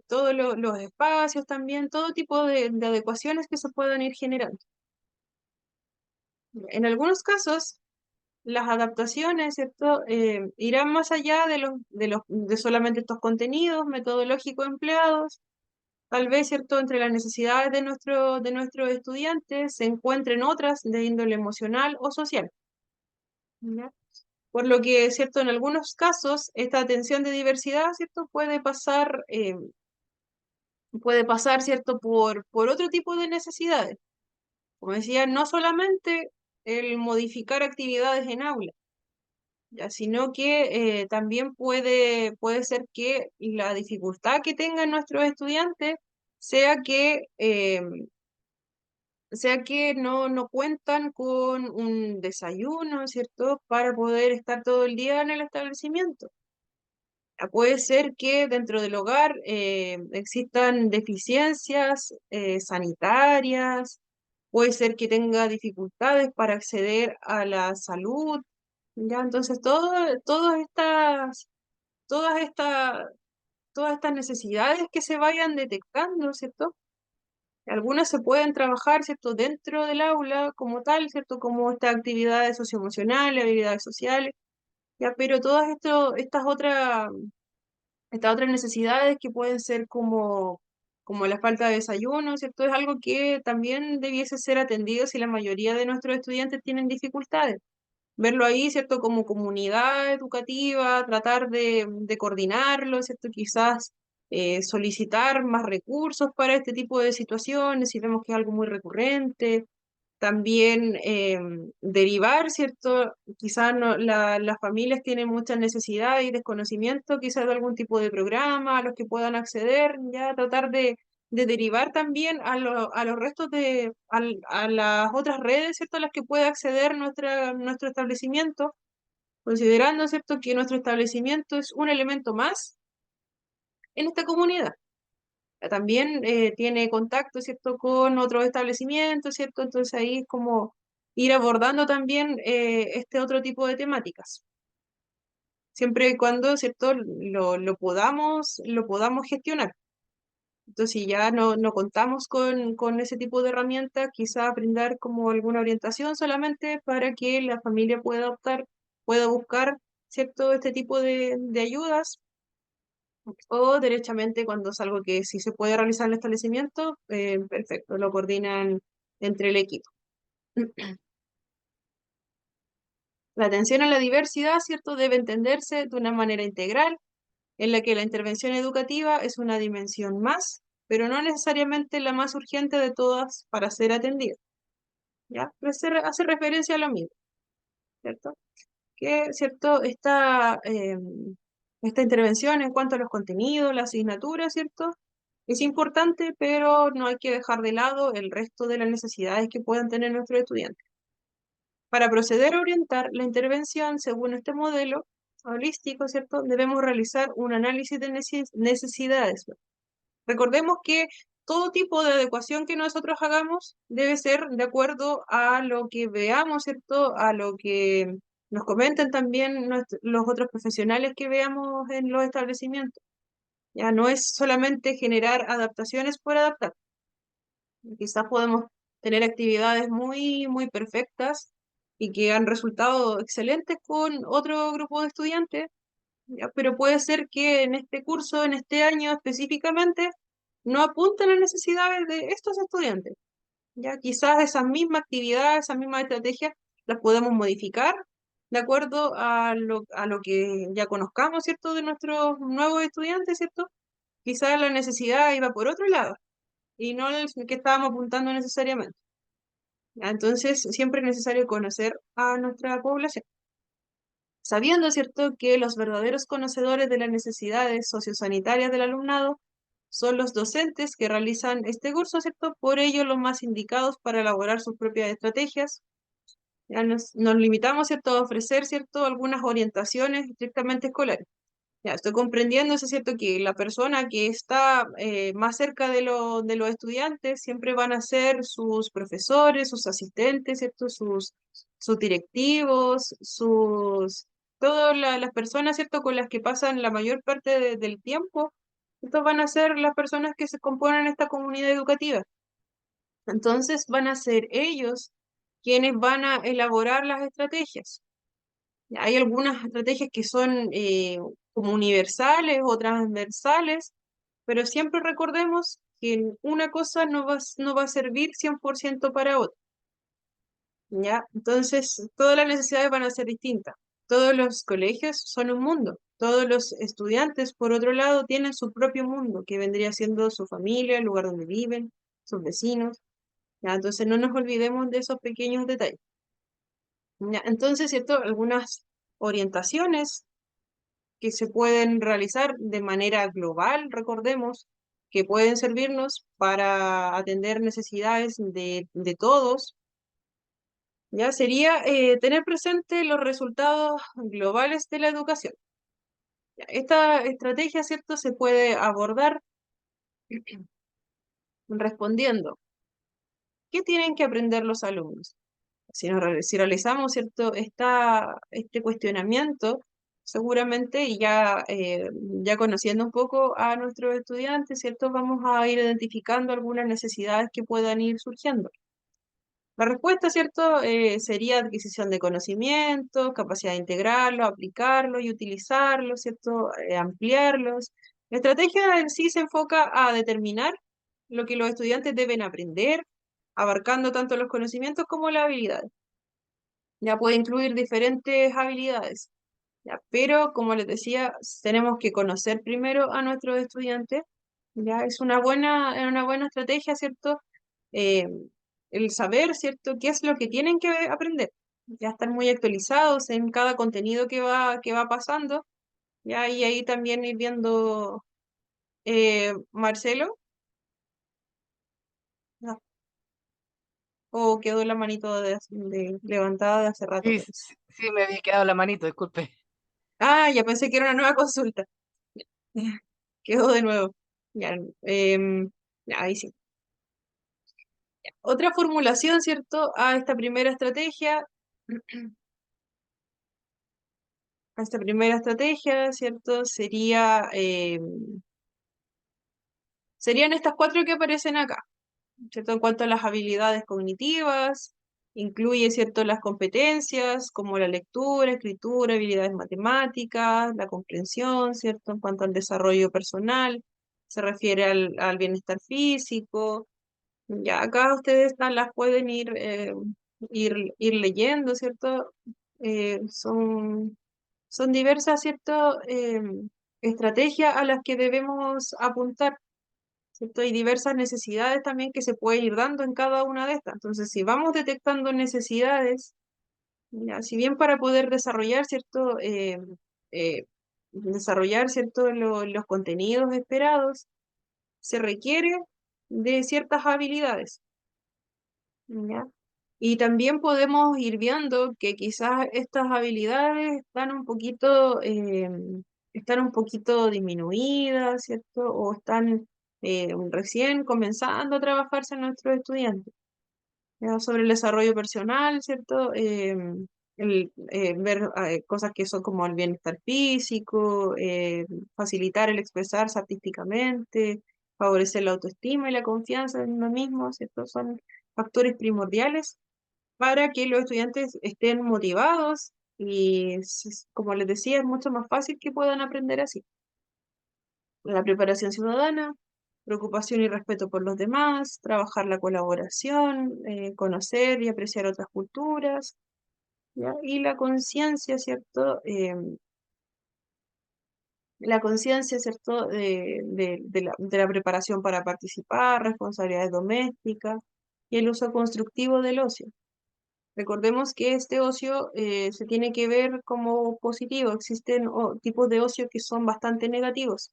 todos los espacios también, todo tipo de adecuaciones que se puedan ir generando. En algunos casos, las adaptaciones, ¿cierto? Irán más allá de solamente estos contenidos metodológicos empleados. Tal vez, ¿cierto? Entre las necesidades de nuestros estudiantes se encuentren otras de índole emocional o social. ¿Ya? Por lo que, ¿cierto? En algunos casos, esta atención de diversidad, ¿cierto? Puede pasar, ¿cierto? Por otro tipo de necesidades. Como decía, no solamente el modificar actividades en aula, ya, sino que también puede ser que la dificultad que tengan nuestros estudiantes sea que no cuentan con un desayuno, ¿cierto?, para poder estar todo el día en el establecimiento. Puede ser que dentro del hogar existan deficiencias sanitarias, puede ser que tenga dificultades para acceder a la salud, ¿ya? Entonces, todas estas, todas estas necesidades que se vayan detectando, ¿cierto? Algunas se pueden trabajar, ¿cierto?, dentro del aula como tal, ¿cierto?, como estas actividades socioemocionales, habilidades sociales, ¿ya? Pero estas otras necesidades que pueden ser como la falta de desayuno, ¿cierto? Es algo que también debiese ser atendido si la mayoría de nuestros estudiantes tienen dificultades. Verlo ahí, ¿cierto? Como comunidad educativa, tratar de coordinarlo, ¿cierto? Quizás solicitar más recursos para este tipo de situaciones, si vemos que es algo muy recurrente. También derivar, ¿cierto? Quizás las familias tienen mucha necesidad y desconocimiento, quizás de algún tipo de programa a los que puedan acceder, ya tratar de derivar también a los restos a las otras redes, ¿cierto? A las que pueda acceder nuestro establecimiento, considerando, ¿cierto?, que nuestro establecimiento es un elemento más en esta comunidad. También tiene contacto, ¿cierto?, con otros establecimientos, ¿cierto? Entonces ahí es como ir abordando también este otro tipo de temáticas. Siempre y cuando, ¿cierto?, lo podamos gestionar. Entonces, si ya no contamos con ese tipo de herramientas, quizá brindar como alguna orientación solamente para que la familia pueda buscar, ¿cierto?, este tipo de ayudas, o derechamente cuando es algo que sí se puede realizar en el establecimiento, perfecto, lo coordinan entre el equipo. La atención a la diversidad, ¿cierto?, debe entenderse de una manera integral, en la que la intervención educativa es una dimensión más, pero no necesariamente la más urgente de todas para ser atendida. ¿Ya? Pero hace referencia a lo mismo, ¿cierto? Que, ¿cierto? Esta intervención en cuanto a los contenidos, la asignatura, ¿cierto? Es importante, pero no hay que dejar de lado el resto de las necesidades que puedan tener nuestros estudiantes. Para proceder a orientar la intervención según este modelo holístico, ¿cierto? Debemos realizar un análisis de necesidades. Recordemos que todo tipo de adecuación que nosotros hagamos debe ser de acuerdo a lo que veamos, ¿cierto? A lo que nos comenten también los otros profesionales que veamos en los establecimientos. Ya no es solamente generar adaptaciones por adaptar. Quizás podemos tener actividades muy, muy perfectas y que han resultado excelentes con otro grupo de estudiantes, ya, pero puede ser que en este curso, en este año específicamente, no apunten a las necesidades de estos estudiantes. Ya quizás esas mismas actividades, esas mismas estrategias, las podemos modificar de acuerdo a lo que ya conozcamos, ¿cierto? De nuestros nuevos estudiantes, ¿cierto? Quizás la necesidad iba por otro lado y no el que estábamos apuntando necesariamente. Ya, entonces, siempre es necesario conocer a nuestra población, sabiendo, ¿cierto?, que los verdaderos conocedores de las necesidades sociosanitarias del alumnado son los docentes que realizan este curso, ¿cierto? Por ello, los más indicados para elaborar sus propias estrategias. Ya nos limitamos, ¿cierto?, a ofrecer, ¿cierto?, algunas orientaciones estrictamente escolares. Ya, estoy comprendiendo, eso es cierto, que la persona que está más cerca de los estudiantes siempre van a ser sus profesores, sus asistentes, ¿cierto? Sus directivos, todas las personas, ¿cierto? Con las que pasan la mayor parte del tiempo. Estos van a ser las personas que se componen esta comunidad educativa. Entonces van a ser ellos quienes van a elaborar las estrategias. Hay algunas estrategias que son como universales o transversales, pero siempre recordemos que una cosa no va a servir 100% para otra, ¿ya? Entonces, todas las necesidades van a ser distintas. Todos los colegios son un mundo. Todos los estudiantes, por otro lado, tienen su propio mundo, que vendría siendo su familia, el lugar donde viven, sus vecinos, ¿ya? Entonces, no nos olvidemos de esos pequeños detalles, ¿ya? Entonces, ¿cierto? Algunas orientaciones que se pueden realizar de manera global, recordemos, que pueden servirnos para atender necesidades de todos, ya sería tener presente los resultados globales de la educación. Ya, esta estrategia, ¿cierto?, se puede abordar respondiendo, ¿qué tienen que aprender los alumnos? Si realizamos, ¿cierto?, este cuestionamiento, seguramente, y ya conociendo un poco a nuestros estudiantes, ¿cierto?, vamos a ir identificando algunas necesidades que puedan ir surgiendo. La respuesta, ¿cierto?, sería adquisición de conocimientos, capacidad de integrarlos, aplicarlos y utilizarlos, ¿cierto?, ampliarlos. La estrategia en sí se enfoca a determinar lo que los estudiantes deben aprender, abarcando tanto los conocimientos como las habilidades. Ya puede incluir diferentes habilidades, ya, pero como les decía, tenemos que conocer primero a nuestros estudiantes, ya es una buena estrategia, ¿cierto? Eh, el saber, ¿cierto?, qué es lo que tienen que aprender, ya estar muy actualizados en cada contenido que va pasando, ya, y ahí también ir viendo, Marcelo, ya, o quedó la manito levantada de hace rato, Sí, parece. sí, sí, me había quedado la manito, disculpe. Ah, ya pensé que era una nueva consulta. Quedó de nuevo. Ya, ya, ahí sí. Otra formulación, ¿cierto? A esta primera estrategia, a esta primera estrategia, ¿cierto? Serían estas cuatro que aparecen acá, ¿cierto? En cuanto a las habilidades cognitivas, incluye, ¿cierto?, las competencias como la lectura, escritura, habilidades matemáticas, la comprensión, ¿cierto? En cuanto al desarrollo personal, se refiere al bienestar físico. Ya acá ustedes las pueden ir leyendo, ¿cierto? Son diversas, ¿cierto? Estrategias a las que debemos apuntar, ¿cierto? Hay diversas necesidades también que se pueden ir dando en cada una de estas. Entonces, si vamos detectando necesidades, ya, si bien para poder desarrollar, ¿cierto? Eh, desarrollar, ¿cierto?, los contenidos esperados, se requiere de ciertas habilidades. ¿Ya? Y también podemos ir viendo que quizás estas habilidades están un poquito disminuidas, ¿cierto? O están recién comenzando a trabajarse en nuestros estudiantes. ¿Ya? Sobre el desarrollo personal, ¿cierto? Ver cosas que son como el bienestar físico, facilitar el expresarse artísticamente, favorecer la autoestima y la confianza en uno mismo, ¿cierto? Son factores primordiales para que los estudiantes estén motivados y, como les decía, es mucho más fácil que puedan aprender así. La preparación ciudadana, preocupación y respeto por los demás, trabajar la colaboración, conocer y apreciar otras culturas, ¿ya? Y la conciencia, ¿cierto? La conciencia, ¿cierto? De la preparación para participar, responsabilidades domésticas y el uso constructivo del ocio. Recordemos que este ocio se tiene que ver como positivo. Existen tipos de ocio que son bastante negativos,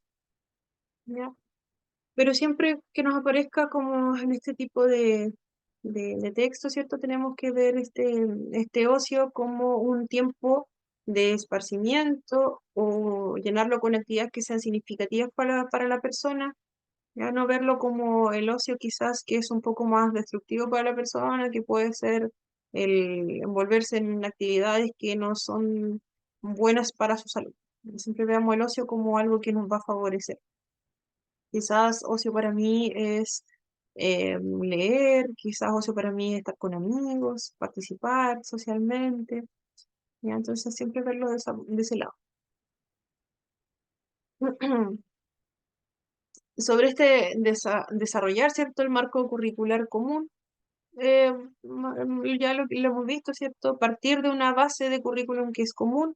¿ya? Pero siempre que nos aparezca como en este tipo de texto, ¿cierto? Tenemos que ver este ocio como un tiempo de esparcimiento o llenarlo con actividades que sean significativas para la persona, ya no verlo como el ocio quizás que es un poco más destructivo para la persona, que puede ser el envolverse en actividades que no son buenas para su salud. Siempre veamos el ocio como algo que nos va a favorecer. Quizás ocio para mí es leer, quizás ocio para mí es estar con amigos, participar socialmente, ¿ya? Entonces siempre verlo de ese lado. Sobre desarrollar, ¿cierto? El marco curricular común, ya lo hemos visto, ¿cierto? Partir de una base de currículum que es común,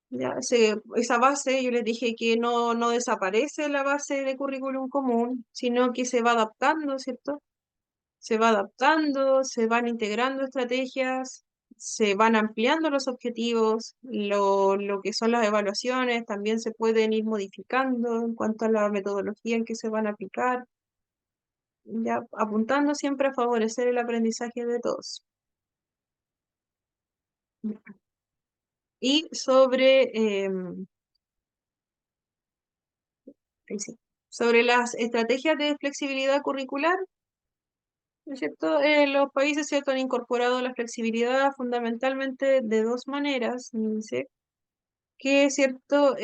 ya esa base, yo les dije que no desaparece la base de currículum común, sino que se va adaptando, ¿cierto? Se va adaptando, se van integrando estrategias, se van ampliando los objetivos, lo que son las evaluaciones también se pueden ir modificando en cuanto a la metodología en que se van a aplicar, ya apuntando siempre a favorecer el aprendizaje de todos. Y sobre las estrategias de flexibilidad curricular, ¿no es cierto? Los países, ¿cierto?, han incorporado la flexibilidad fundamentalmente de dos maneras, dice, que, ¿cierto?,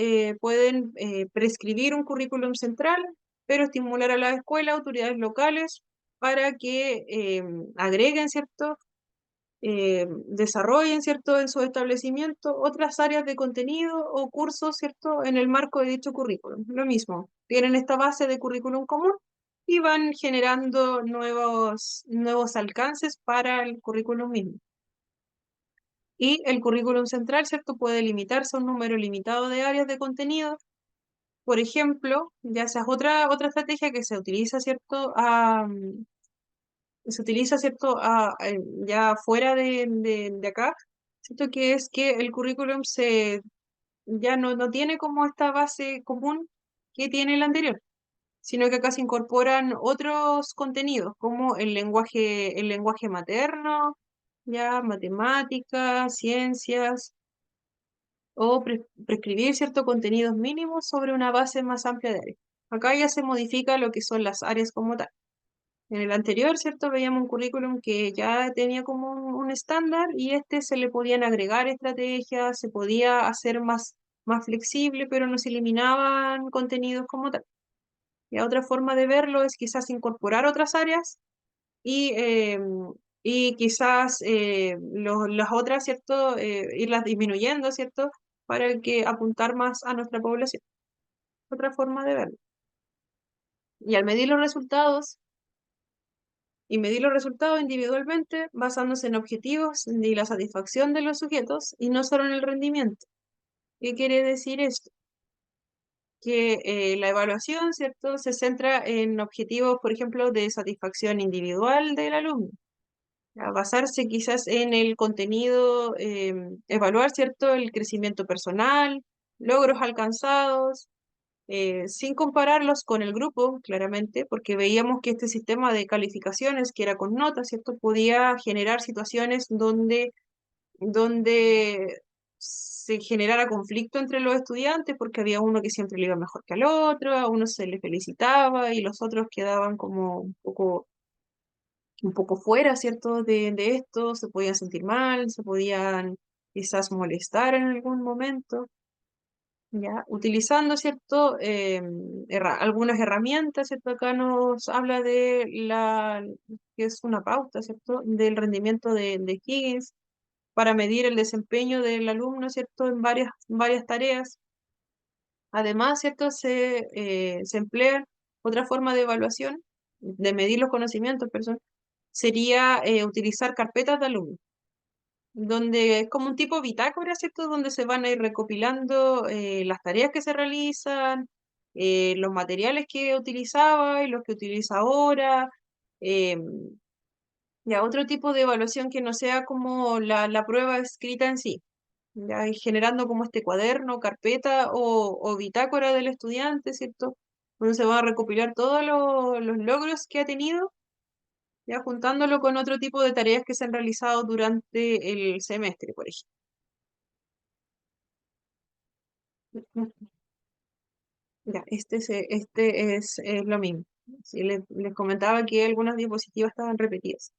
pueden prescribir un currículum central, pero estimular a la escuela, autoridades locales, para que agreguen, ¿cierto?, desarrollen, ¿cierto?, en su establecimiento otras áreas de contenido o cursos, ¿cierto?, en el marco de dicho currículum. Lo mismo, tienen esta base de currículum común y van generando nuevos alcances para el currículum mismo. Y el currículum central, ¿cierto?, puede limitarse a un número limitado de áreas de contenido. Por ejemplo, ya esa es otra estrategia que se utiliza, ¿cierto?, ¿cierto?, ya fuera de acá, ¿cierto?, que es que el currículum ya no tiene como esta base común que tiene el anterior, sino que acá se incorporan otros contenidos, como el lenguaje materno, ya matemáticas, ciencias, o prescribir ciertos contenidos mínimos sobre una base más amplia de áreas. Acá ya se modifica lo que son las áreas como tal. En el anterior, ¿cierto? Veíamos un currículum que ya tenía como un estándar y se le podían agregar estrategias, se podía hacer más flexible, pero no se eliminaban contenidos como tal. Y otra forma de verlo es quizás incorporar otras áreas y, quizás las otras, ¿cierto? Irlas disminuyendo, ¿cierto? Para que apuntar más a nuestra población. Otra forma de verlo. Y al medir los resultados, individualmente, basándose en objetivos y la satisfacción de los sujetos y no solo en el rendimiento. ¿Qué quiere decir esto? Que la evaluación, ¿cierto?, se centra en objetivos, por ejemplo, de satisfacción individual del alumno. A basarse quizás en el contenido, evaluar, ¿cierto?, el crecimiento personal, logros alcanzados, sin compararlos con el grupo, claramente, porque veíamos que este sistema de calificaciones, que era con notas, ¿cierto?, podía generar situaciones donde se generara conflicto entre los estudiantes porque había uno que siempre le iba mejor que al otro, a uno se le felicitaba y los otros quedaban como un poco fuera, ¿cierto? De esto, se podían sentir mal, se podían quizás molestar en algún momento. ¿Ya? Utilizando, ¿cierto? Algunas herramientas, ¿cierto? Acá nos habla de que es una pauta, ¿cierto? Del rendimiento de Higgins para medir el desempeño del alumno, ¿cierto? En varias tareas. Además, ¿cierto? Se emplea otra forma de evaluación, de medir los conocimientos, perdón, sería utilizar carpetas de alumnos donde es como un tipo bitácora, ¿cierto? Donde se van a ir recopilando las tareas que se realizan, los materiales que utilizaba y los que utiliza ahora, eh, ya otro tipo de evaluación que no sea como la prueba escrita en sí, ya y generando como este cuaderno, carpeta o bitácora del estudiante, ¿cierto? Donde se van a recopilar todos los logros que ha tenido ya juntándolo con otro tipo de tareas que se han realizado durante el semestre, por ejemplo. Ya, este es lo mismo. Sí, les comentaba que algunas diapositivas estaban repetidas.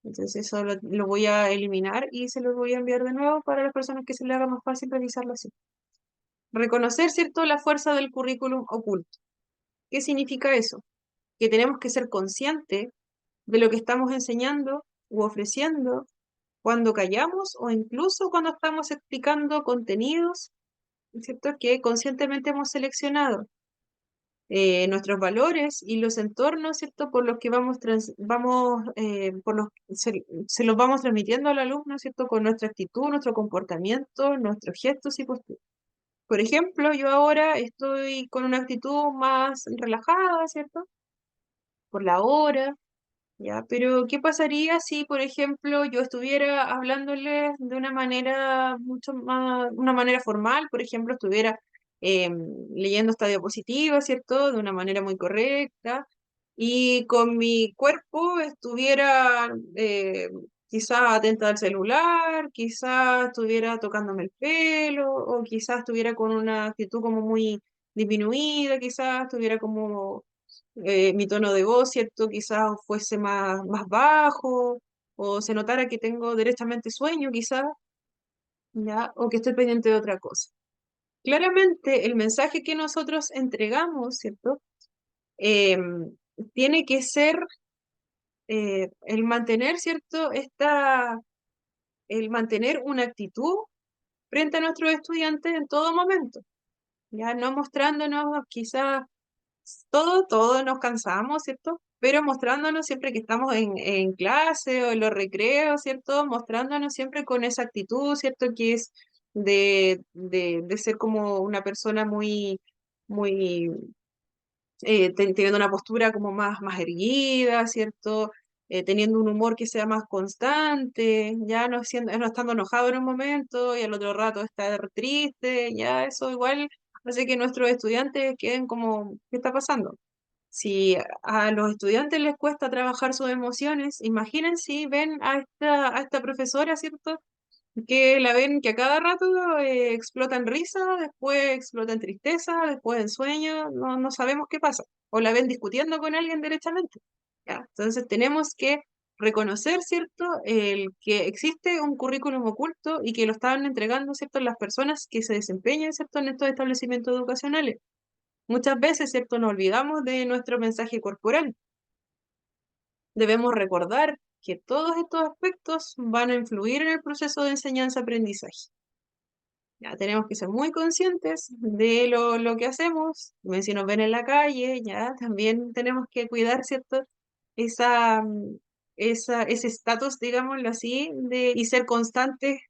Entonces eso lo voy a eliminar y se lo voy a enviar de nuevo para las personas que se les haga más fácil revisarlo así. Reconocer, ¿cierto?, la fuerza del currículum oculto. ¿Qué significa eso? Que tenemos que ser conscientes de lo que estamos enseñando u ofreciendo cuando callamos o incluso cuando estamos explicando contenidos, ¿cierto?, que conscientemente hemos seleccionado. Nuestros valores y los entornos, ¿cierto? Por los que se los vamos transmitiendo al alumno, ¿cierto? Con nuestra actitud, nuestro comportamiento, nuestros gestos y posturas. Por ejemplo, yo ahora estoy con una actitud más relajada, ¿cierto? Por la hora, ¿ya? Pero, ¿qué pasaría si, por ejemplo, yo estuviera hablándoles de una manera una manera formal, por ejemplo, estuviera leyendo esta diapositiva, ¿cierto? De una manera muy correcta, y con mi cuerpo estuviera quizás atenta al celular, quizás estuviera tocándome el pelo, o quizás estuviera con una actitud como muy disminuida, quizás estuviera como mi tono de voz, ¿cierto? Quizás fuese más bajo, o se notara que tengo derechamente sueño, quizás, ¿ya? O que estoy pendiente de otra cosa. Claramente, el mensaje que nosotros entregamos, ¿cierto? Tiene que ser el mantener, ¿cierto? El mantener una actitud frente a nuestros estudiantes en todo momento, ya no mostrándonos quizás todos nos cansamos, ¿cierto? Pero mostrándonos siempre que estamos en clase o en los recreos, ¿cierto? Mostrándonos siempre con esa actitud, ¿cierto? Que es de ser como una persona muy, teniendo una postura como más erguida, ¿cierto? Teniendo un humor que sea más constante, ya no estando enojado en un momento y al otro rato estar triste, ya eso igual hace que nuestros estudiantes queden como, ¿qué está pasando? Si a los estudiantes les cuesta trabajar sus emociones, imaginen si ven a esta profesora, ¿cierto? Que la ven que a cada rato explota en risa, después explota en tristeza, después en sueño, no sabemos qué pasa. O la ven discutiendo con alguien derechamente. ¿Ya? Entonces tenemos que reconocer, ¿cierto?, el que existe un currículum oculto y que lo están entregando, ¿cierto?, las personas que se desempeñan, ¿cierto?, en estos establecimientos educacionales. Muchas veces, ¿cierto?, nos olvidamos de nuestro mensaje corporal. Debemos recordar que todos estos aspectos van a influir en el proceso de enseñanza-aprendizaje. Ya tenemos que ser muy conscientes de lo que hacemos. Si nos ven en la calle, ya también tenemos que cuidar, ¿cierto? Esa, mm, ese estatus, digámoslo así, y ser constantes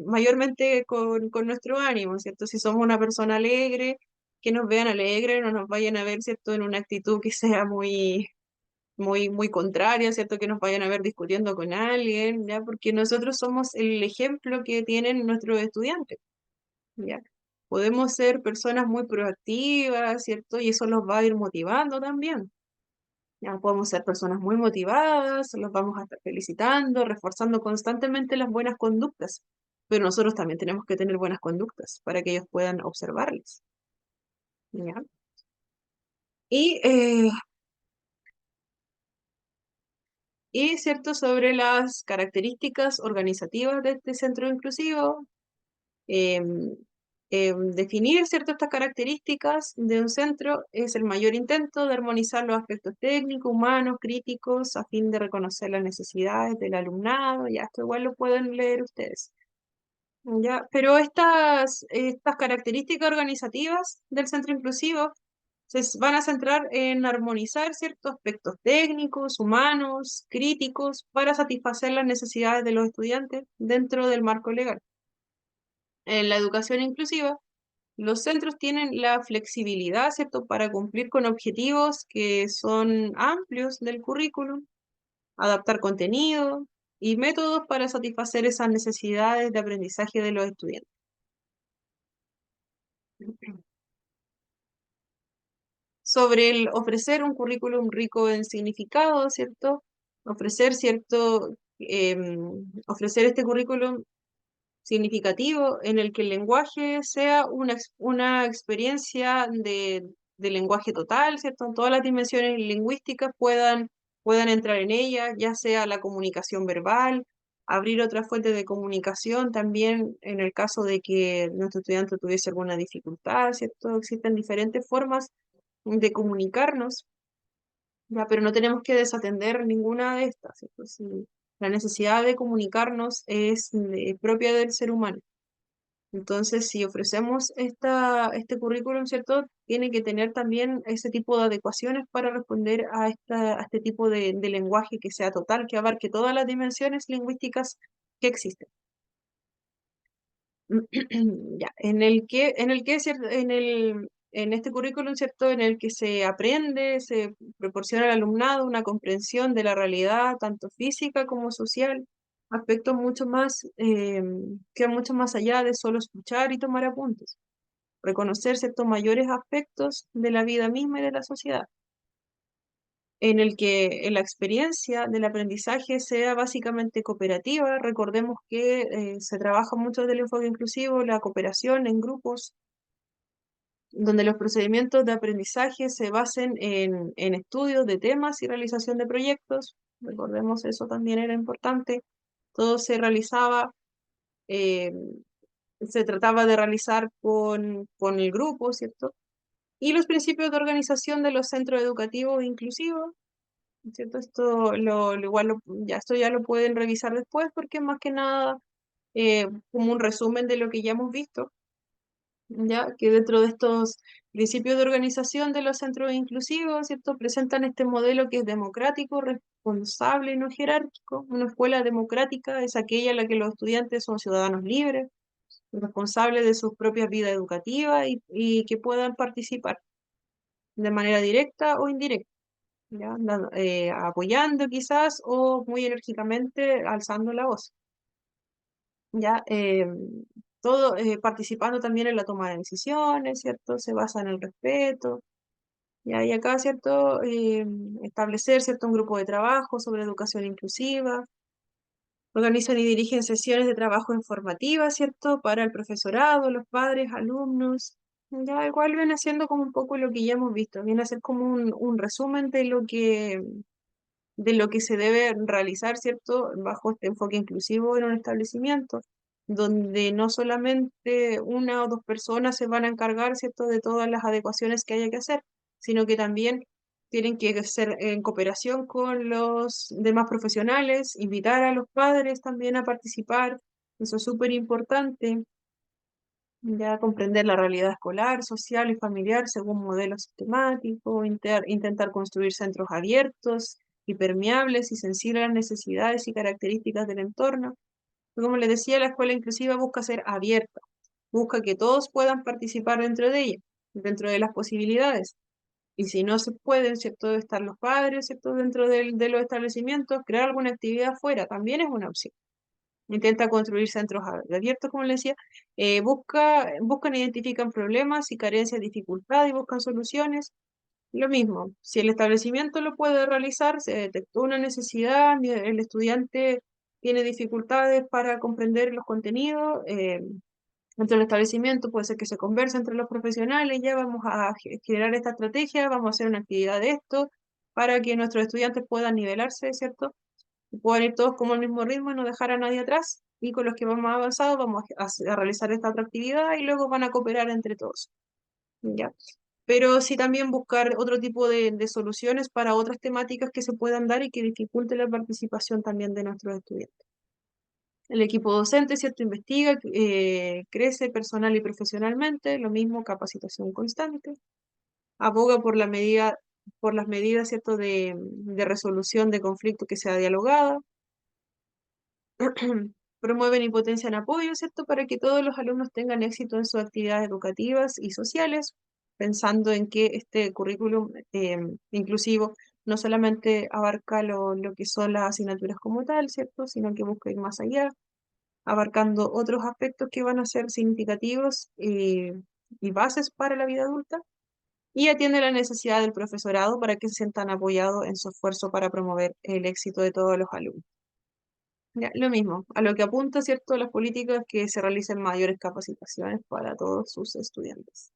mayormente con nuestro ánimo, ¿cierto? Si somos una persona alegre, que nos vean alegre, no nos vayan a ver, ¿cierto? En una actitud que sea muy contraria, ¿cierto? Que nos vayan a ver discutiendo con alguien, ¿ya? Porque nosotros somos el ejemplo que tienen nuestros estudiantes, ¿ya? Podemos ser personas muy proactivas, ¿cierto? Y eso los va a ir motivando también. Ya podemos ser personas muy motivadas, los vamos a estar felicitando, reforzando constantemente las buenas conductas. pero nosotros también tenemos que tener buenas conductas para que ellos puedan observarles. ¿Ya? Y, cierto, sobre las características organizativas de este centro inclusivo, em, definir, cierto, estas características de un centro es el mayor intento de armonizar los aspectos técnicos, humanos, críticos, a fin de reconocer las necesidades del alumnado. Ya, esto igual lo pueden leer ustedes. Ya, pero estas características organizativas del centro inclusivo van a centrar en armonizar ciertos aspectos técnicos, humanos, críticos, para satisfacer las necesidades de los estudiantes dentro del marco legal. En la educación inclusiva, los centros tienen la flexibilidad, ¿cierto?, para cumplir con objetivos que son amplios del currículum, adaptar contenido y métodos para satisfacer esas necesidades de aprendizaje de los estudiantes. Sobre el ofrecer un currículum rico en significado, ¿cierto? Ofrecer ofrecer este currículum significativo en el que el lenguaje sea una experiencia de lenguaje total, ¿cierto? En todas las dimensiones lingüísticas puedan entrar en ella, ya sea la comunicación verbal, abrir otras fuentes de comunicación también en el caso de que nuestro estudiante tuviese alguna dificultad, ¿cierto? Existen diferentes formas de comunicarnos, ya, pero no tenemos que desatender ninguna de estas, ¿cierto? Si la necesidad de comunicarnos es propia del ser humano. Entonces, si ofrecemos este currículum, ¿cierto? Tiene que tener también ese tipo de adecuaciones para responder a este tipo de lenguaje que sea total, que abarque todas las dimensiones lingüísticas que existen. Ya, en este currículum, ¿cierto? En el que se aprende, se proporciona al alumnado una comprensión de la realidad, tanto física como social, aspectos mucho más, que mucho más allá de solo escuchar y tomar apuntes. Reconocer, ¿cierto?, mayores aspectos de la vida misma y de la sociedad, en el que la experiencia del aprendizaje sea básicamente cooperativa. Recordemos que se trabaja mucho del enfoque inclusivo, la cooperación en grupos, donde los procedimientos de aprendizaje se basen en estudios de temas y realización de proyectos. Recordemos, eso también era importante. Todo se realizaba, eh, se trataba de realizar con el grupo, ¿cierto? Y los principios de organización de los centros educativos inclusivos, ¿cierto? Esto ya lo pueden revisar después, porque más que nada como un resumen de lo que ya hemos visto, ya que dentro de estos principios de organización de los centros inclusivos, ¿cierto? Presentan este modelo que es democrático, responsable y no jerárquico. Una escuela democrática es aquella en la que los estudiantes son ciudadanos libres, responsables de sus propias vidas educativas y que puedan participar de manera directa o indirecta, ¿ya? Apoyando quizás o muy enérgicamente alzando la voz, ¿ya? Todo participando también en la toma de decisiones, ¿cierto? Se basa en el respeto, ¿ya? Y acá, ¿cierto? Establecer, ¿cierto?, un grupo de trabajo sobre educación inclusiva. Organizan y dirigen sesiones de trabajo informativas, ¿cierto?, para el profesorado, los padres, alumnos. Ya igual viene haciendo como un poco lo que ya hemos visto, viene a ser como un resumen de lo que se debe realizar, ¿cierto?, bajo este enfoque inclusivo en un establecimiento, donde no solamente una o dos personas se van a encargar, ¿cierto?, de todas las adecuaciones que haya que hacer, sino que también tienen que ser en cooperación con los demás profesionales, invitar a los padres también a participar, eso es súper importante, ya comprender la realidad escolar, social y familiar según modelos sistemáticos, intentar construir centros abiertos y permeables y sensibles a las necesidades y características del entorno. Como les decía, la escuela inclusiva busca ser abierta, busca que todos puedan participar dentro de ella, dentro de las posibilidades. Y si no se pueden, ¿cierto?, estar los padres, ¿cierto?, dentro de los establecimientos, crear alguna actividad fuera también es una opción. Intenta construir centros abiertos, como les decía, buscan, identifican problemas y carencias, dificultades y buscan soluciones. Lo mismo, si el establecimiento lo puede realizar, se detectó una necesidad, el estudiante tiene dificultades para comprender los contenidos, dentro del establecimiento puede ser que se converse entre los profesionales, ya vamos a generar esta estrategia, vamos a hacer una actividad de esto, para que nuestros estudiantes puedan nivelarse, ¿cierto? Y puedan ir todos como al mismo ritmo y no dejar a nadie atrás, y con los que vamos avanzados vamos a realizar esta otra actividad y luego van a cooperar entre todos, ¿ya? Pero sí también buscar otro tipo de soluciones para otras temáticas que se puedan dar y que dificulten la participación también de nuestros estudiantes. El equipo docente, ¿cierto? Investiga, crece personal y profesionalmente, lo mismo, capacitación constante. Aboga por por las medidas, ¿cierto? De resolución de conflicto que sea dialogada. Promueven y potencian apoyo, ¿cierto? Para que todos los alumnos tengan éxito en sus actividades educativas y sociales, pensando en que este currículum inclusivo no solamente abarca lo que son las asignaturas como tal, ¿cierto? Sino que busca ir más allá, abarcando otros aspectos que van a ser significativos y bases para la vida adulta, y atiende la necesidad del profesorado para que se sientan apoyados en su esfuerzo para promover el éxito de todos los alumnos. Ya, lo mismo, a lo que apunta, ¿cierto?, las políticas que se realicen mayores capacitaciones para todos sus estudiantes.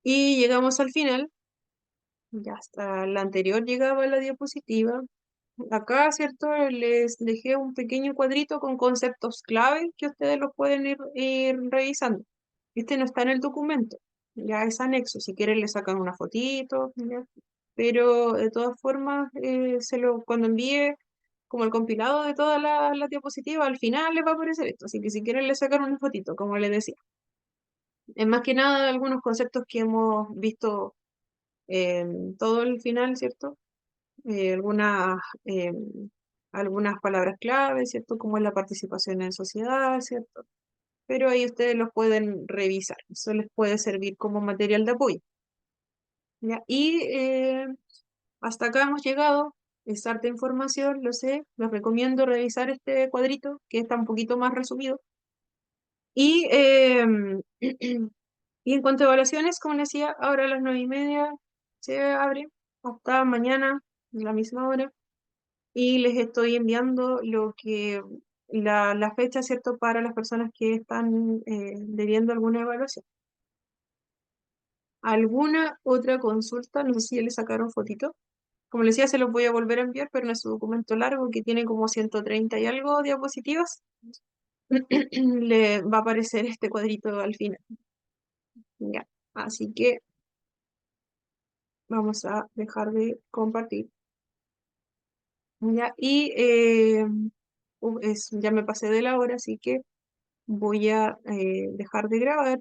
Y llegamos al final, ya hasta la anterior llegaba la diapositiva. Acá, ¿cierto? Les dejé un pequeño cuadrito con conceptos clave que ustedes los pueden ir revisando. Este no está en el documento, ya es anexo. Si quieren le sacan una fotito, ¿ya? Pero de todas formas, cuando envíe como el compilado de todas las diapositivas, al final les va a aparecer esto. Así que si quieren le sacan una fotito, como les decía. Es más que nada algunos conceptos que hemos visto en todo el final, ¿cierto? eh, algunas, eh, algunas palabras clave, ¿cierto? Como es la participación en sociedad, ¿cierto? Pero ahí ustedes los pueden revisar, eso les puede servir como material de apoyo, ¿ya? Y hasta acá hemos llegado, es harta información, lo sé, les recomiendo revisar este cuadrito, que está un poquito más resumido. Y, y en cuanto a evaluaciones, como les decía, ahora a las 9:30 se abre, hasta mañana, a la misma hora. Y les estoy enviando la fecha, ¿cierto?, para las personas que están debiendo alguna evaluación. ¿Alguna otra consulta? No sé si ya le sacaron fotito. Como les decía, se los voy a volver a enviar, pero en su documento largo, que tiene como 130 y algo diapositivas, le va a aparecer este cuadrito al final. Ya, así que vamos a dejar de compartir. Ya, y ya me pasé de la hora, así que voy a dejar de grabar.